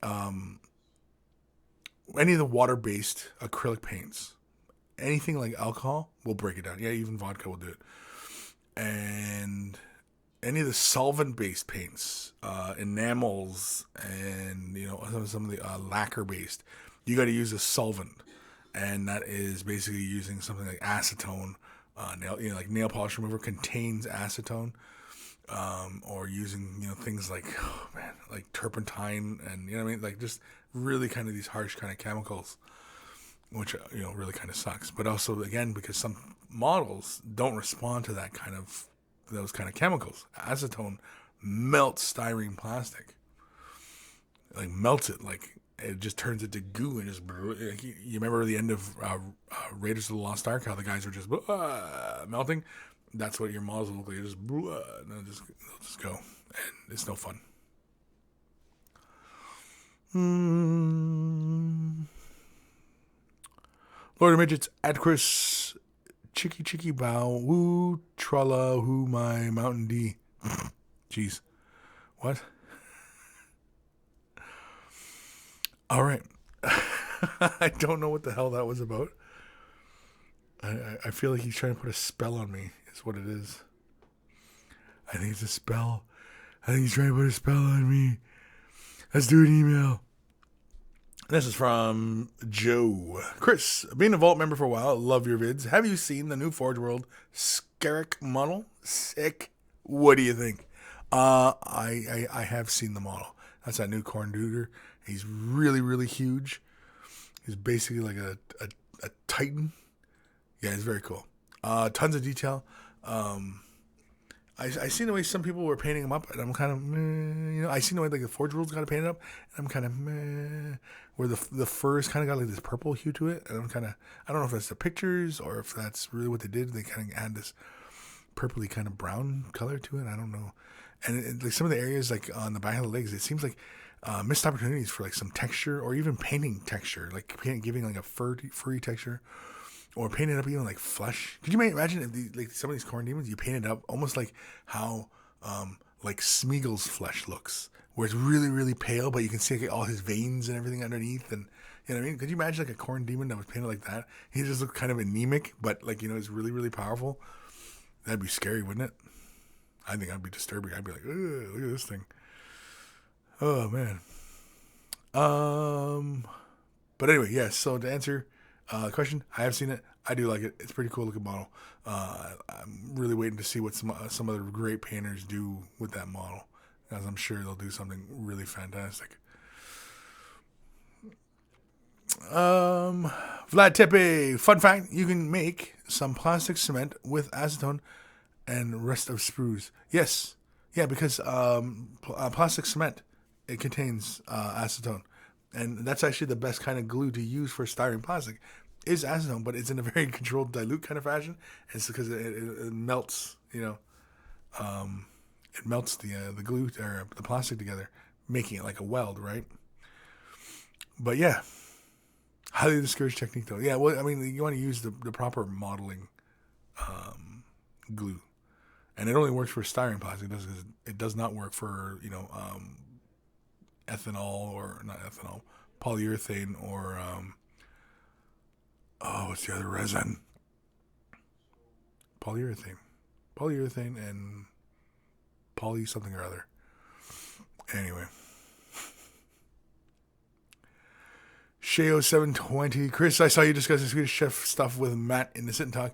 any of the water-based acrylic paints, anything like alcohol will break it down. Yeah, even vodka will do it. And any of the solvent-based paints, enamels, and some of the lacquer-based, you got to use a solvent, and that is basically using something like acetone. Nail polish remover contains acetone, or using things like like turpentine, and like just really kind of these harsh kind of chemicals, which really kind of sucks. But also again because some models don't respond to those kind of chemicals. Acetone melts styrene plastic, like melts it, like it just turns it to goo and just. You remember the end of Raiders of the Lost Ark, how the guys were just melting? That's what your models will look like. Just and they'll just go, and it's no fun. Lord of Midgets at Kris, chicky bow, woo tralla, who my Mountain D. Jeez, what? All right. I don't know what the hell that was about. I feel like he's trying to put a spell on me, is what it is. I think it's a spell. I think he's trying to put a spell on me. Let's do an email. This is from Joe. Kris, being a Vault member for a while, love your vids. Have you seen the new Forge World Skerrick model? Sick. What do you think? I have seen the model. That's that new Corn Duder. He's really, really huge. He's basically like a Titan. Yeah, it's very cool. Tons of detail. I seen the way some people were painting him up, and I'm kind of meh. I seen the way like the Forge World's got to paint it up, and I'm kind of meh. Where the fur's kind of got like this purple hue to it, and I don't know if that's the pictures or if that's really what they did. They kind of add this purpley kind of brown color to it. I don't know. And like some of the areas like on the back of the legs, it seems like missed opportunities for like some texture or even painting texture, like giving like a furry texture. Or paint it up even like flesh. Could you imagine if some of these corn demons, you paint it up almost like how like Smeagol's flesh looks, where it's really, really pale, but you can see like, all his veins and everything underneath, and you know what I mean? Could you imagine like a corn demon that was painted like that? He just looked kind of anemic, but like it's really, really powerful. That'd be scary, wouldn't it? I think that'd be disturbing. I'd be like, ugh, look at this thing. Oh man. But anyway, yes. Yeah, so to answer. Question, I have seen it. I do like it. It's a pretty cool looking model. I'm really waiting to see what some other great painters do with that model, because I'm sure they'll do something really fantastic. Vlad Tepe, fun fact, you can make some plastic cement with acetone and rest of sprues. Yes. Yeah, because plastic cement, it contains acetone. And that's actually the best kind of glue to use for styrene plastic is acetone, but it's in a very controlled, dilute kind of fashion. It's because it melts, it melts the glue or the plastic together, making it like a weld, right? But yeah, highly discouraged technique though. Yeah, well, I mean, you want to use the proper modeling glue. And it only works for styrene plastic. It does not work for, ethanol, or not ethanol, polyurethane, or, what's the other resin? Polyurethane and poly something or other. Anyway. Sheo720. Kris, I saw you discussing Swedish Chef stuff with Matt in the Sit and Talk.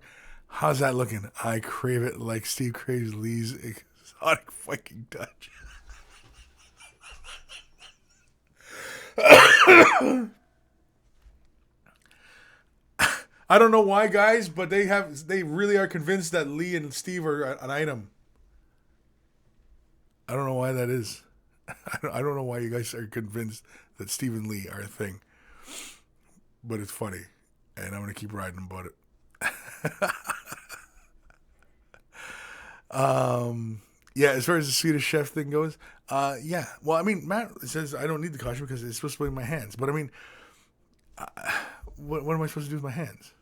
How's that looking? I crave it like Steve craves Lee's exotic Viking touch. I don't know why, guys, but they really are convinced that Lee and Steve are an item. I don't know why that is. I don't know why you guys are convinced that Steve and Lee are a thing. But it's funny, and I'm going to keep writing about it. Yeah, as far as the Swedish Chef thing goes, yeah. Well, I mean, Matt says I don't need the costume because it's supposed to be in my hands. But I mean, what am I supposed to do with my hands?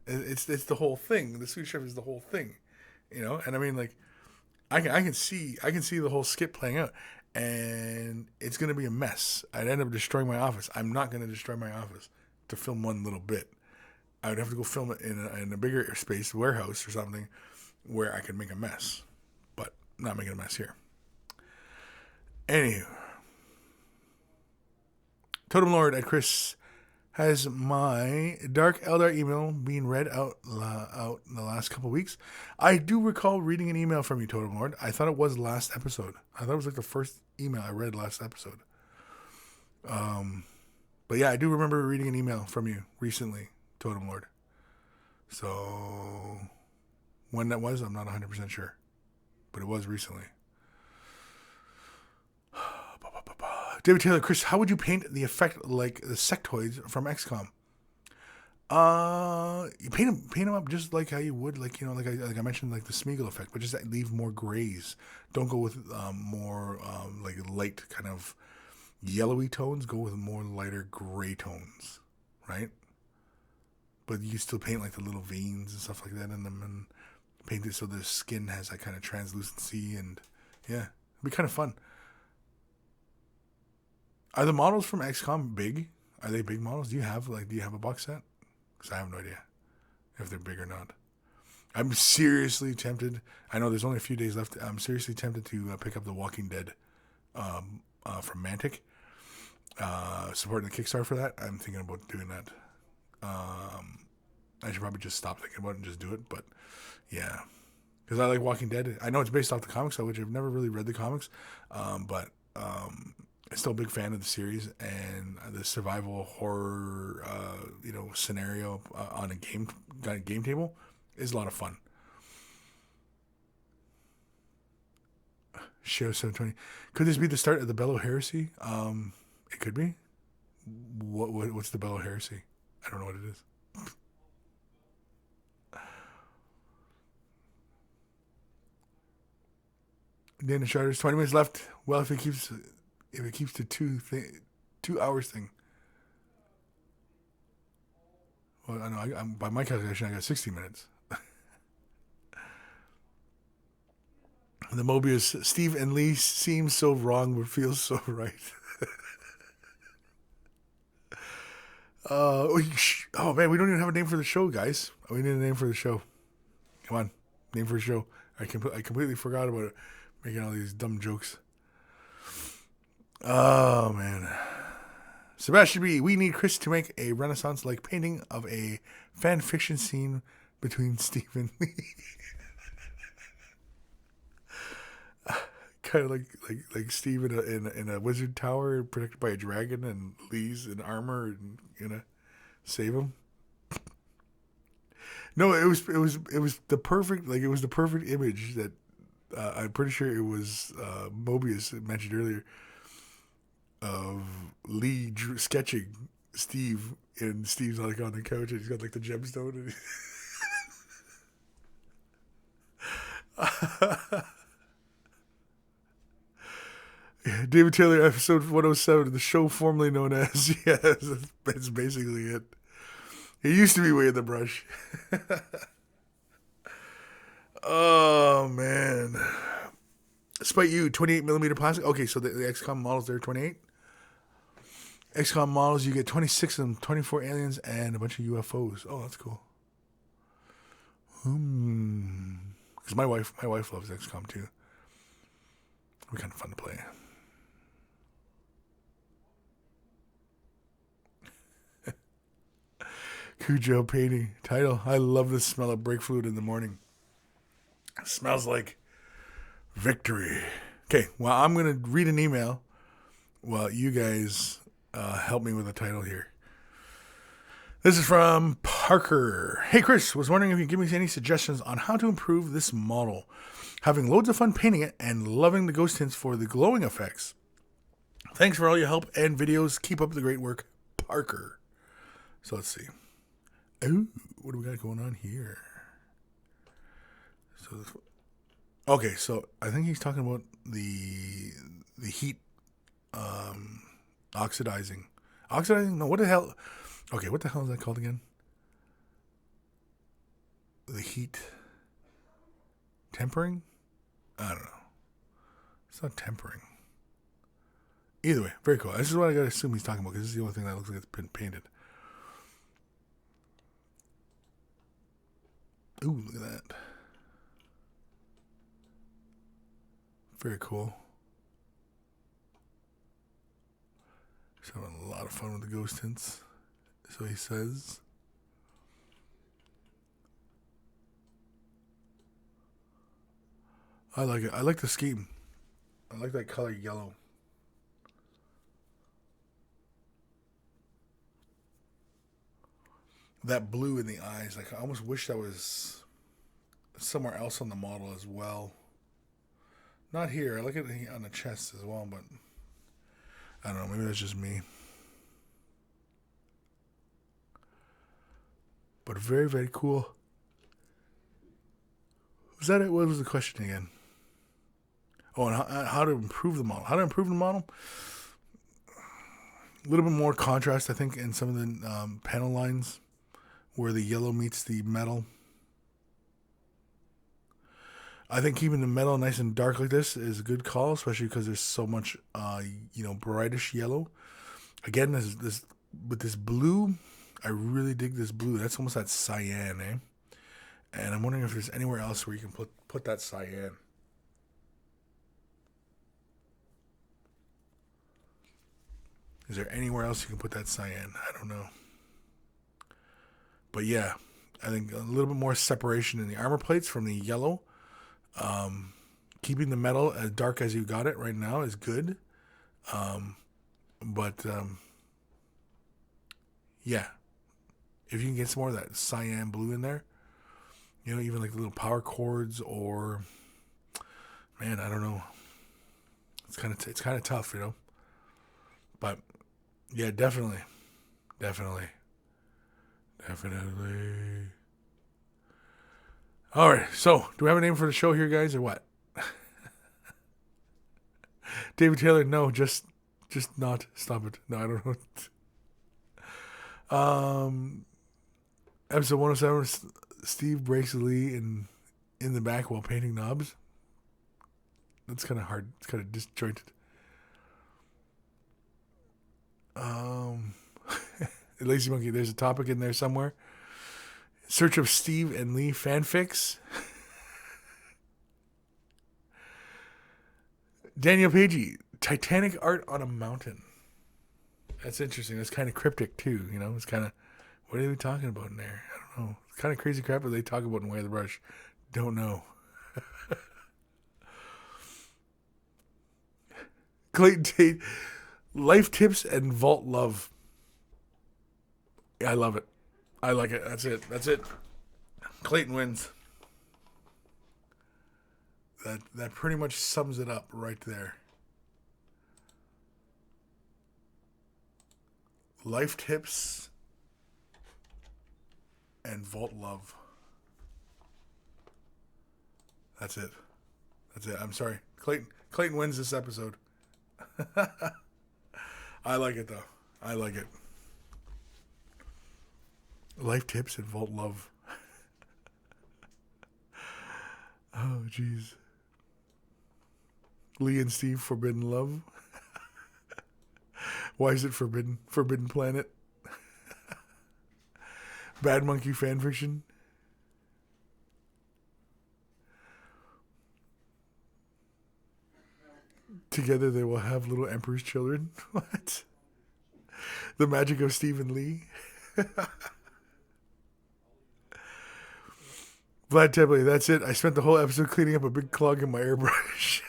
It's the whole thing. The Swedish Chef is the whole thing, And I mean, like, I can see the whole skit playing out, and it's going to be a mess. I'd end up destroying my office. I'm not going to destroy my office to film one little bit. I would have to go film it in a bigger space, warehouse or something, where I could make a mess. But not making a mess here. Anywho. Totem Lord at Kris has my Dark Eldar email being read out in the last couple of weeks. I do recall reading an email from you, Totem Lord. I thought it was last episode. I thought it was like the first email I read last episode. But yeah, I do remember reading an email from you recently, Totem Lord. So when that was, I'm not 100% sure. But it was recently. David Taylor, Kris, how would you paint the effect like the sectoids from XCOM? You paint them up just like how you would, like I mentioned, like the Smeagol effect, but just leave more grays. Don't go with more like light kind of yellowy tones. Go with more lighter gray tones, right? But you still paint like the little veins and stuff like that in them, and paint it so the skin has that kind of translucency, and yeah, it'd be kind of fun. Are the models from XCOM big? Are they big models? Do you have a box set? Because I have no idea if they're big or not. I'm seriously tempted. I know there's only a few days left. I'm seriously tempted to pick up The Walking Dead from Mantic. Supporting the Kickstarter for that. I'm thinking about doing that. I should probably just stop thinking about it and just do it. But yeah, because I like Walking Dead. I know it's based off the comics, which I've never really read the comics, but I'm still a big fan of the series, and the survival horror, scenario on a game table is a lot of fun. Show 720. Could this be the start of the Bellow Heresy? It could be. What's the Bellow Heresy? I don't know what it is. Dana Charters, 20 minutes left. Well, if it keeps to 2 hours thing. Well, I know. I'm by my calculation, I got 60 minutes. The Mobius, Steve and Lee seem so wrong, but feels so right. Oh man, we don't even have a name for the show, guys. We need a name for the show. Come on, name for the show. I completely forgot about it. Making all these dumb jokes. Oh man, Sebastian B. We need Kris to make a Renaissance-like painting of a fan fiction scene between Steve and Lee. Kind of like Steve in a wizard tower protected by a dragon, and Lee's in armor and save him. No, it was the perfect image that I'm pretty sure it was Mobius mentioned earlier of Lee sketching Steve, and Steve's like on the couch and he's got like the gemstone. David Taylor, episode 107, the show formerly known as, yes, that's basically it. It used to be Way in the Brush. Oh man. Despite you, 28mm plastic. Okay, so the XCOM models there, 28. XCOM models, you get 26 of them, 24 aliens, and a bunch of UFOs. Oh, that's cool. Because my wife loves XCOM too. It'd be kind of fun to play. Cujo painting title. I love the smell of brake fluid in the morning. It smells like victory. Okay, well, I'm going to read an email while you guys help me with the title here. This is from Parker. Hey, Kris, was wondering if you could give me any suggestions on how to improve this model. Having loads of fun painting it and loving the ghost hints for the glowing effects. Thanks for all your help and videos. Keep up the great work, Parker. So let's see. Ooh, what do we got going on here? Okay, so I think he's talking about the heat oxidizing. Oxidizing? No, what the hell? Okay, what the hell is that called again? The heat tempering? I don't know. It's not tempering. Either way, very cool. This is what I gotta assume he's talking about because this is the only thing that looks like it's been painted. Ooh, look at that. Very cool. He's having a lot of fun with the ghost hints. So he says. I like it. I like the scheme. I like that color yellow. That blue in the eyes. Like I almost wish that was somewhere else on the model as well. Not here. I like it on the chest as well, but I don't know. Maybe that's just me. But very, very cool. Was that it? What was the question again? Oh, and how to improve the model. How to improve the model? A little bit more contrast, I think, in some of the panel lines where the yellow meets the metal. I think keeping the metal nice and dark like this is a good call, especially because there's so much, brightish yellow. Again, this with this blue, I really dig this blue. That's almost that cyan, eh? And I'm wondering if there's anywhere else where you can put that cyan. Is there anywhere else you can put that cyan? I don't know. But yeah, I think a little bit more separation in the armor plates from the yellow. Keeping the metal as dark as you got it right now is good. Yeah. If you can get some more of that cyan blue in there, even like little power cords or, man, I don't know. It's kind of tough, But yeah, definitely. All right, so do we have a name for the show here, guys, or what? David Taylor, no, just not. Stop it. No, I don't know. Episode 107, Steve breaks Lee in the back while painting knobs. That's kind of hard. It's kind of disjointed. Lazy Monkey, there's a topic in there somewhere. Search of Steve and Lee fanfics. Daniel Pagey, Titanic art on a mountain. That's interesting. That's kind of cryptic too. It's kind of, what are they talking about in there? I don't know. It's kind of crazy crap that they talk about in Way of the Brush. Don't know. Clayton Tate, life tips and vault love. Yeah, I love it. I like it. That's it. Clayton wins. That pretty much sums it up right there. Life tips and vault love. That's it. I'm sorry. Clayton wins this episode. I like it though. I like it. Life tips and vault love. jeez. Lee and Steve, Forbidden Love. Why is it forbidden? Forbidden Planet. Bad Monkey fanfiction. Together they will have little Emperor's children. What? The Magic of Stephen Lee. Vlad Tebley, that's it. I spent the whole episode cleaning up a big clog in my airbrush.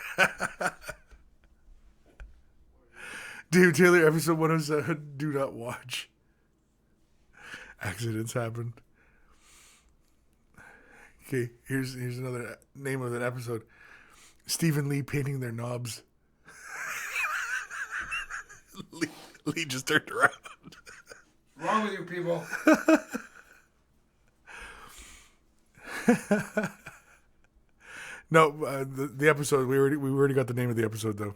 Dave Taylor, episode 107, do not watch. Accidents happen. Okay, here's another name of that episode. Stephen Lee painting their knobs. Lee just turned around. What's wrong with you people? No, the episode we already got the name of the episode though.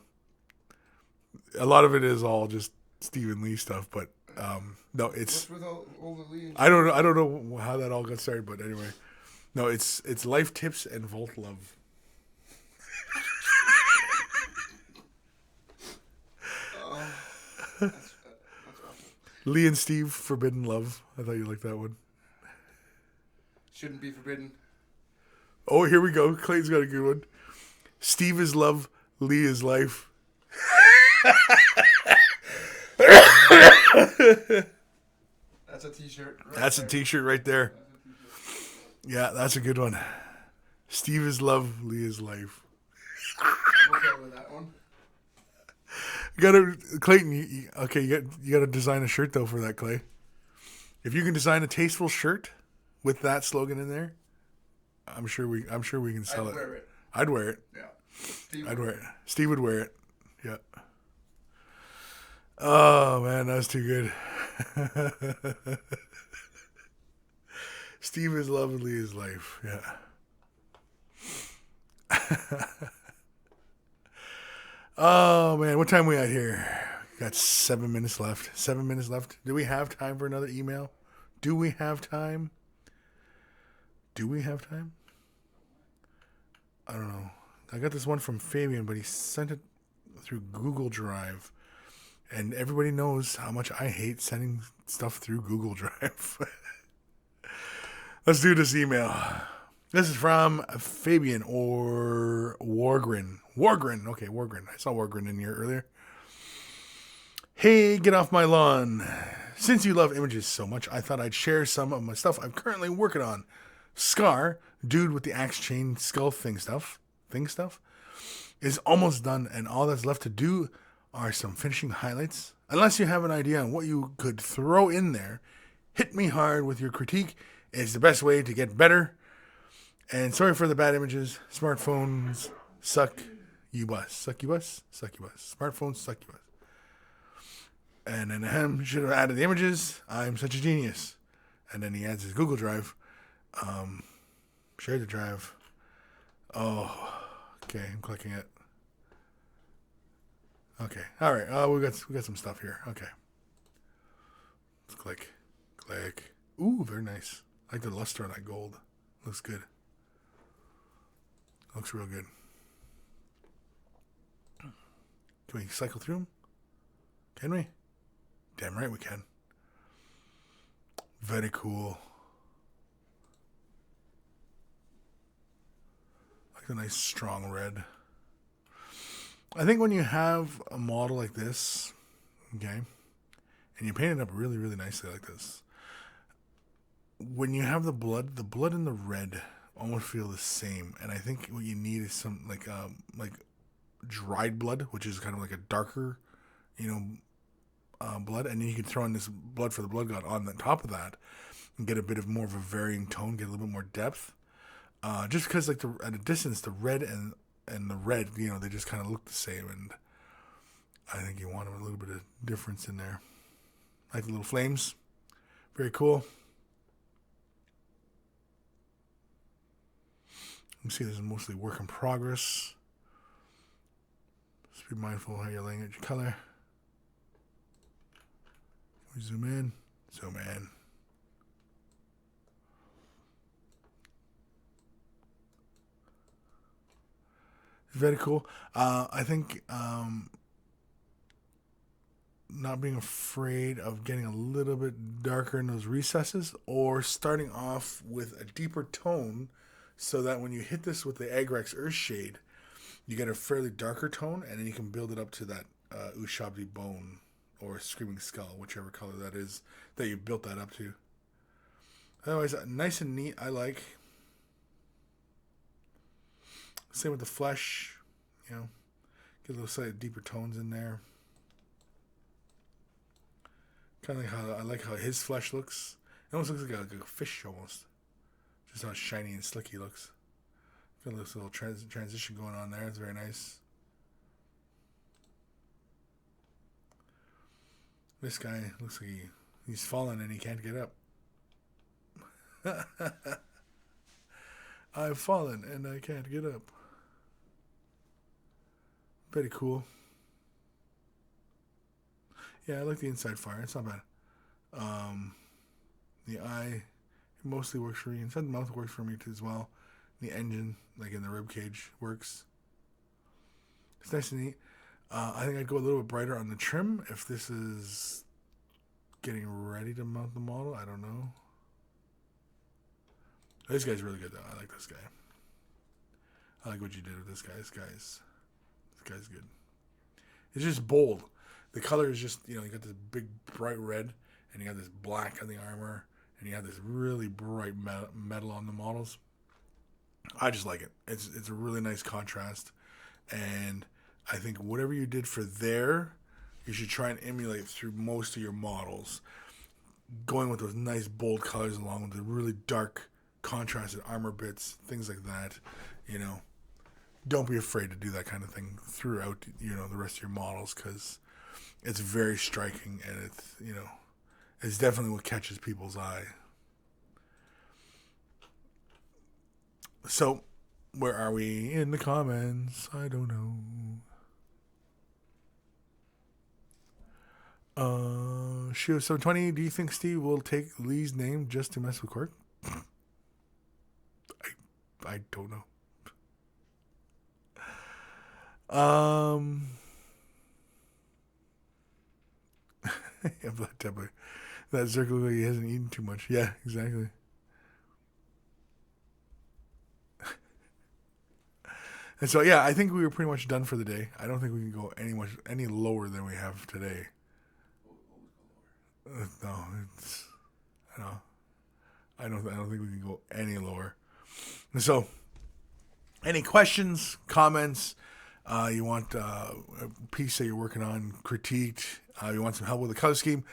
A lot of it is all just Stephen Lee stuff, but no, it's. What's with all the Lee? I don't know how that all got started, but anyway, no, it's Life Tips and Vault Love. That's awesome. Lee and Steve, Forbidden Love. I thought you liked that one. Shouldn't be forbidden. Oh, here we go. Clayton's got a good one. Steve is love, Lee is life. That's a t-shirt. That's a t-shirt right there. Yeah, that's a good one. Steve is love, Lee is life. I'm okay with that one. Clayton, you gotta design a shirt though for that, Clay. If you can design a tasteful shirt with that slogan in there, I'm sure we can sell it. Wear it. I'd wear it. Yeah. Steve I'd wear it. Steve would wear it. Yeah. Oh man, that's too good. Steve is love and Lee is life. Yeah. Oh man, what time are we at here? Got 7 minutes left. 7 minutes left. Do we have time for another email? Do we have time? I don't know. I got this one from Fabian, but he sent it through Google Drive. And everybody knows how much I hate sending stuff through Google Drive. Let's do this email. This is from Fabian or Wargren. Okay, Wargren. I saw Wargren in here earlier. Hey, get off my lawn. Since you love images so much, I thought I'd share some of my stuff I'm currently working on. Scar, dude with the axe chain skull thing stuff, is almost done, and all that's left to do are some finishing highlights. Unless you have an idea on what you could throw in there, hit me hard with your critique. It's the best way to get better. And sorry for the bad images. Smartphones suck you bus. Smartphones suck you bus. And then should have added the images. I'm such a genius. And then he adds his Google Drive. Share the drive. Oh, okay. I'm clicking it. Okay. All right. We got some stuff here. Okay. Let's click. Ooh, very nice. I like the luster on that gold. Looks good. Looks real good. Can we cycle through them? Can we? Damn right we can. Very cool. Like a nice strong red. I think when you have a model like this, okay, and you paint it up really, really nicely like this, when you have the blood and the red almost feel the same. And I think what you need is some like dried blood, which is kind of like a darker, blood, and then you can throw in this blood for the blood god on the top of that and get a bit of more of a varying tone, get a little bit more depth. Just because like at a distance, the red and the red, they just kind of look the same, and I think you want a little bit of difference in there. Like the little flames, very cool. You see this is mostly work in progress. Just be mindful how you're laying out your color. We zoom in. very cool. I think not being afraid of getting a little bit darker in those recesses, or starting off with a deeper tone, so that when you hit this with the Agrex Earthshade, you get a fairly darker tone, and then you can build it up to that Ushabti Bone or Screaming Skull, whichever color that is that you built that up to. Otherwise, nice and neat. I like. Same with the flesh, you know, get a little slightly deeper tones in there. Kind of like how I like how his flesh looks. It almost looks like a fish, almost. Just how shiny and slick he looks. Got this little transition going on there. It's very nice. This guy looks like he's fallen and he can't get up. I've fallen and I can't get up. Pretty cool. Yeah, I like the inside fire. It's not bad. The eye mostly works for me. Inside the mouth works for me too as well. The engine, like in the rib cage, works. It's nice and neat. I think I'd go a little bit brighter on the trim if this is getting ready to mount the model. I don't know. This guy's really good though. I like this guy. I like what you did with this guy. This guy's good. It's just bold. The color is just, you got this big bright red, and you got this black on the armor, and you have this really bright metal on the models. I just like it. It's a really nice contrast, and I think whatever you did for there, you should try and emulate through most of your models. Going with those nice bold colors along with the really dark contrasted armor bits, things like that, Don't be afraid to do that kind of thing throughout, the rest of your models, because it's very striking, and it's definitely what catches people's eye. So, where are we in the comments? I don't know. Shio 720, do you think Steve will take Lee's name just to mess with Quirk? I don't know. Yeah, Black Temple. That circle looks like he hasn't eaten too much. Yeah, exactly. And so, yeah, I think we were pretty much done for the day. I don't think we can go any lower than we have today. No, I don't think we can go any lower. And so, any questions, comments? You want a piece that you're working on critiqued? You want some help with the color scheme?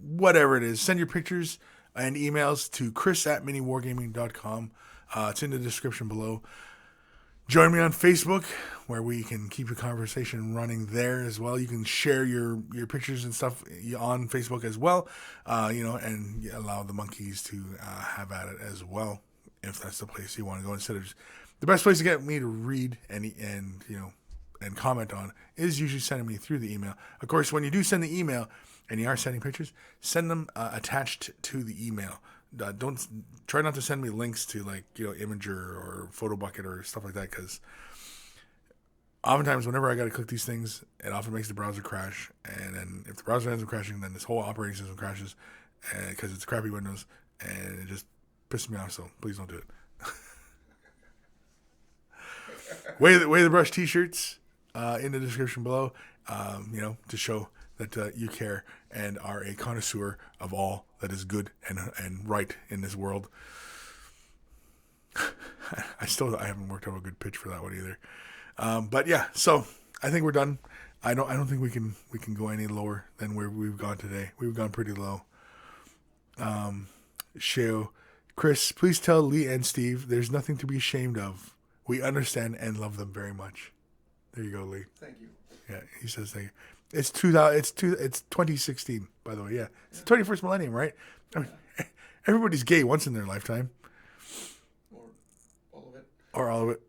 Whatever it is, send your pictures and emails to Kris@miniwargaming.com. It's in the description below. Join me on Facebook, where we can keep a conversation running there as well. You can share your pictures and stuff on Facebook as well, and allow the monkeys to have at it as well, if that's the place you want to go. Instead of just, the best place to get me to read and comment on is usually sending me through the email. Of course, when you do send the email and you are sending pictures, send them attached to the email. Don't try not to send me links to Imager or PhotoBucket or stuff like that, because oftentimes whenever I got to click these things, it often makes the browser crash, and then if the browser ends up crashing, then this whole operating system crashes, because it's crappy Windows, and it just pisses me off. So please don't do it. Way the Brush t-shirts in the description below, to show that you care and are a connoisseur of all that is good and right in this world. I haven't worked out a good pitch for that one either. But yeah, so I think we're done. I don't think we can go any lower than where we've gone today. We've gone pretty low. Sheo, Kris, please tell Lee and Steve there's nothing to be ashamed of. We understand and love them very much. There you go, Lee. Thank you. Yeah, he says thank you. It's 2016, by the way. Yeah, it's the 21st millennium, right? I mean, everybody's gay once in their lifetime, or all of it.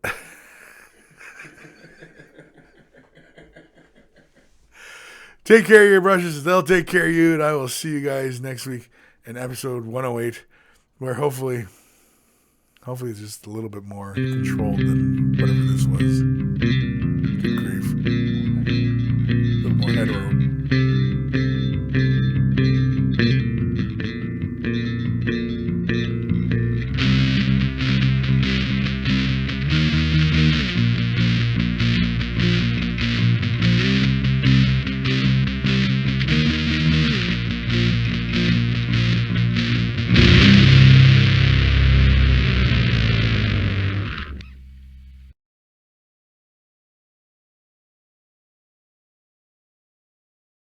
Take care of your brushes; they'll take care of you. And I will see you guys next week in episode 108, where hopefully it's just a little bit more controlled than whatever this was.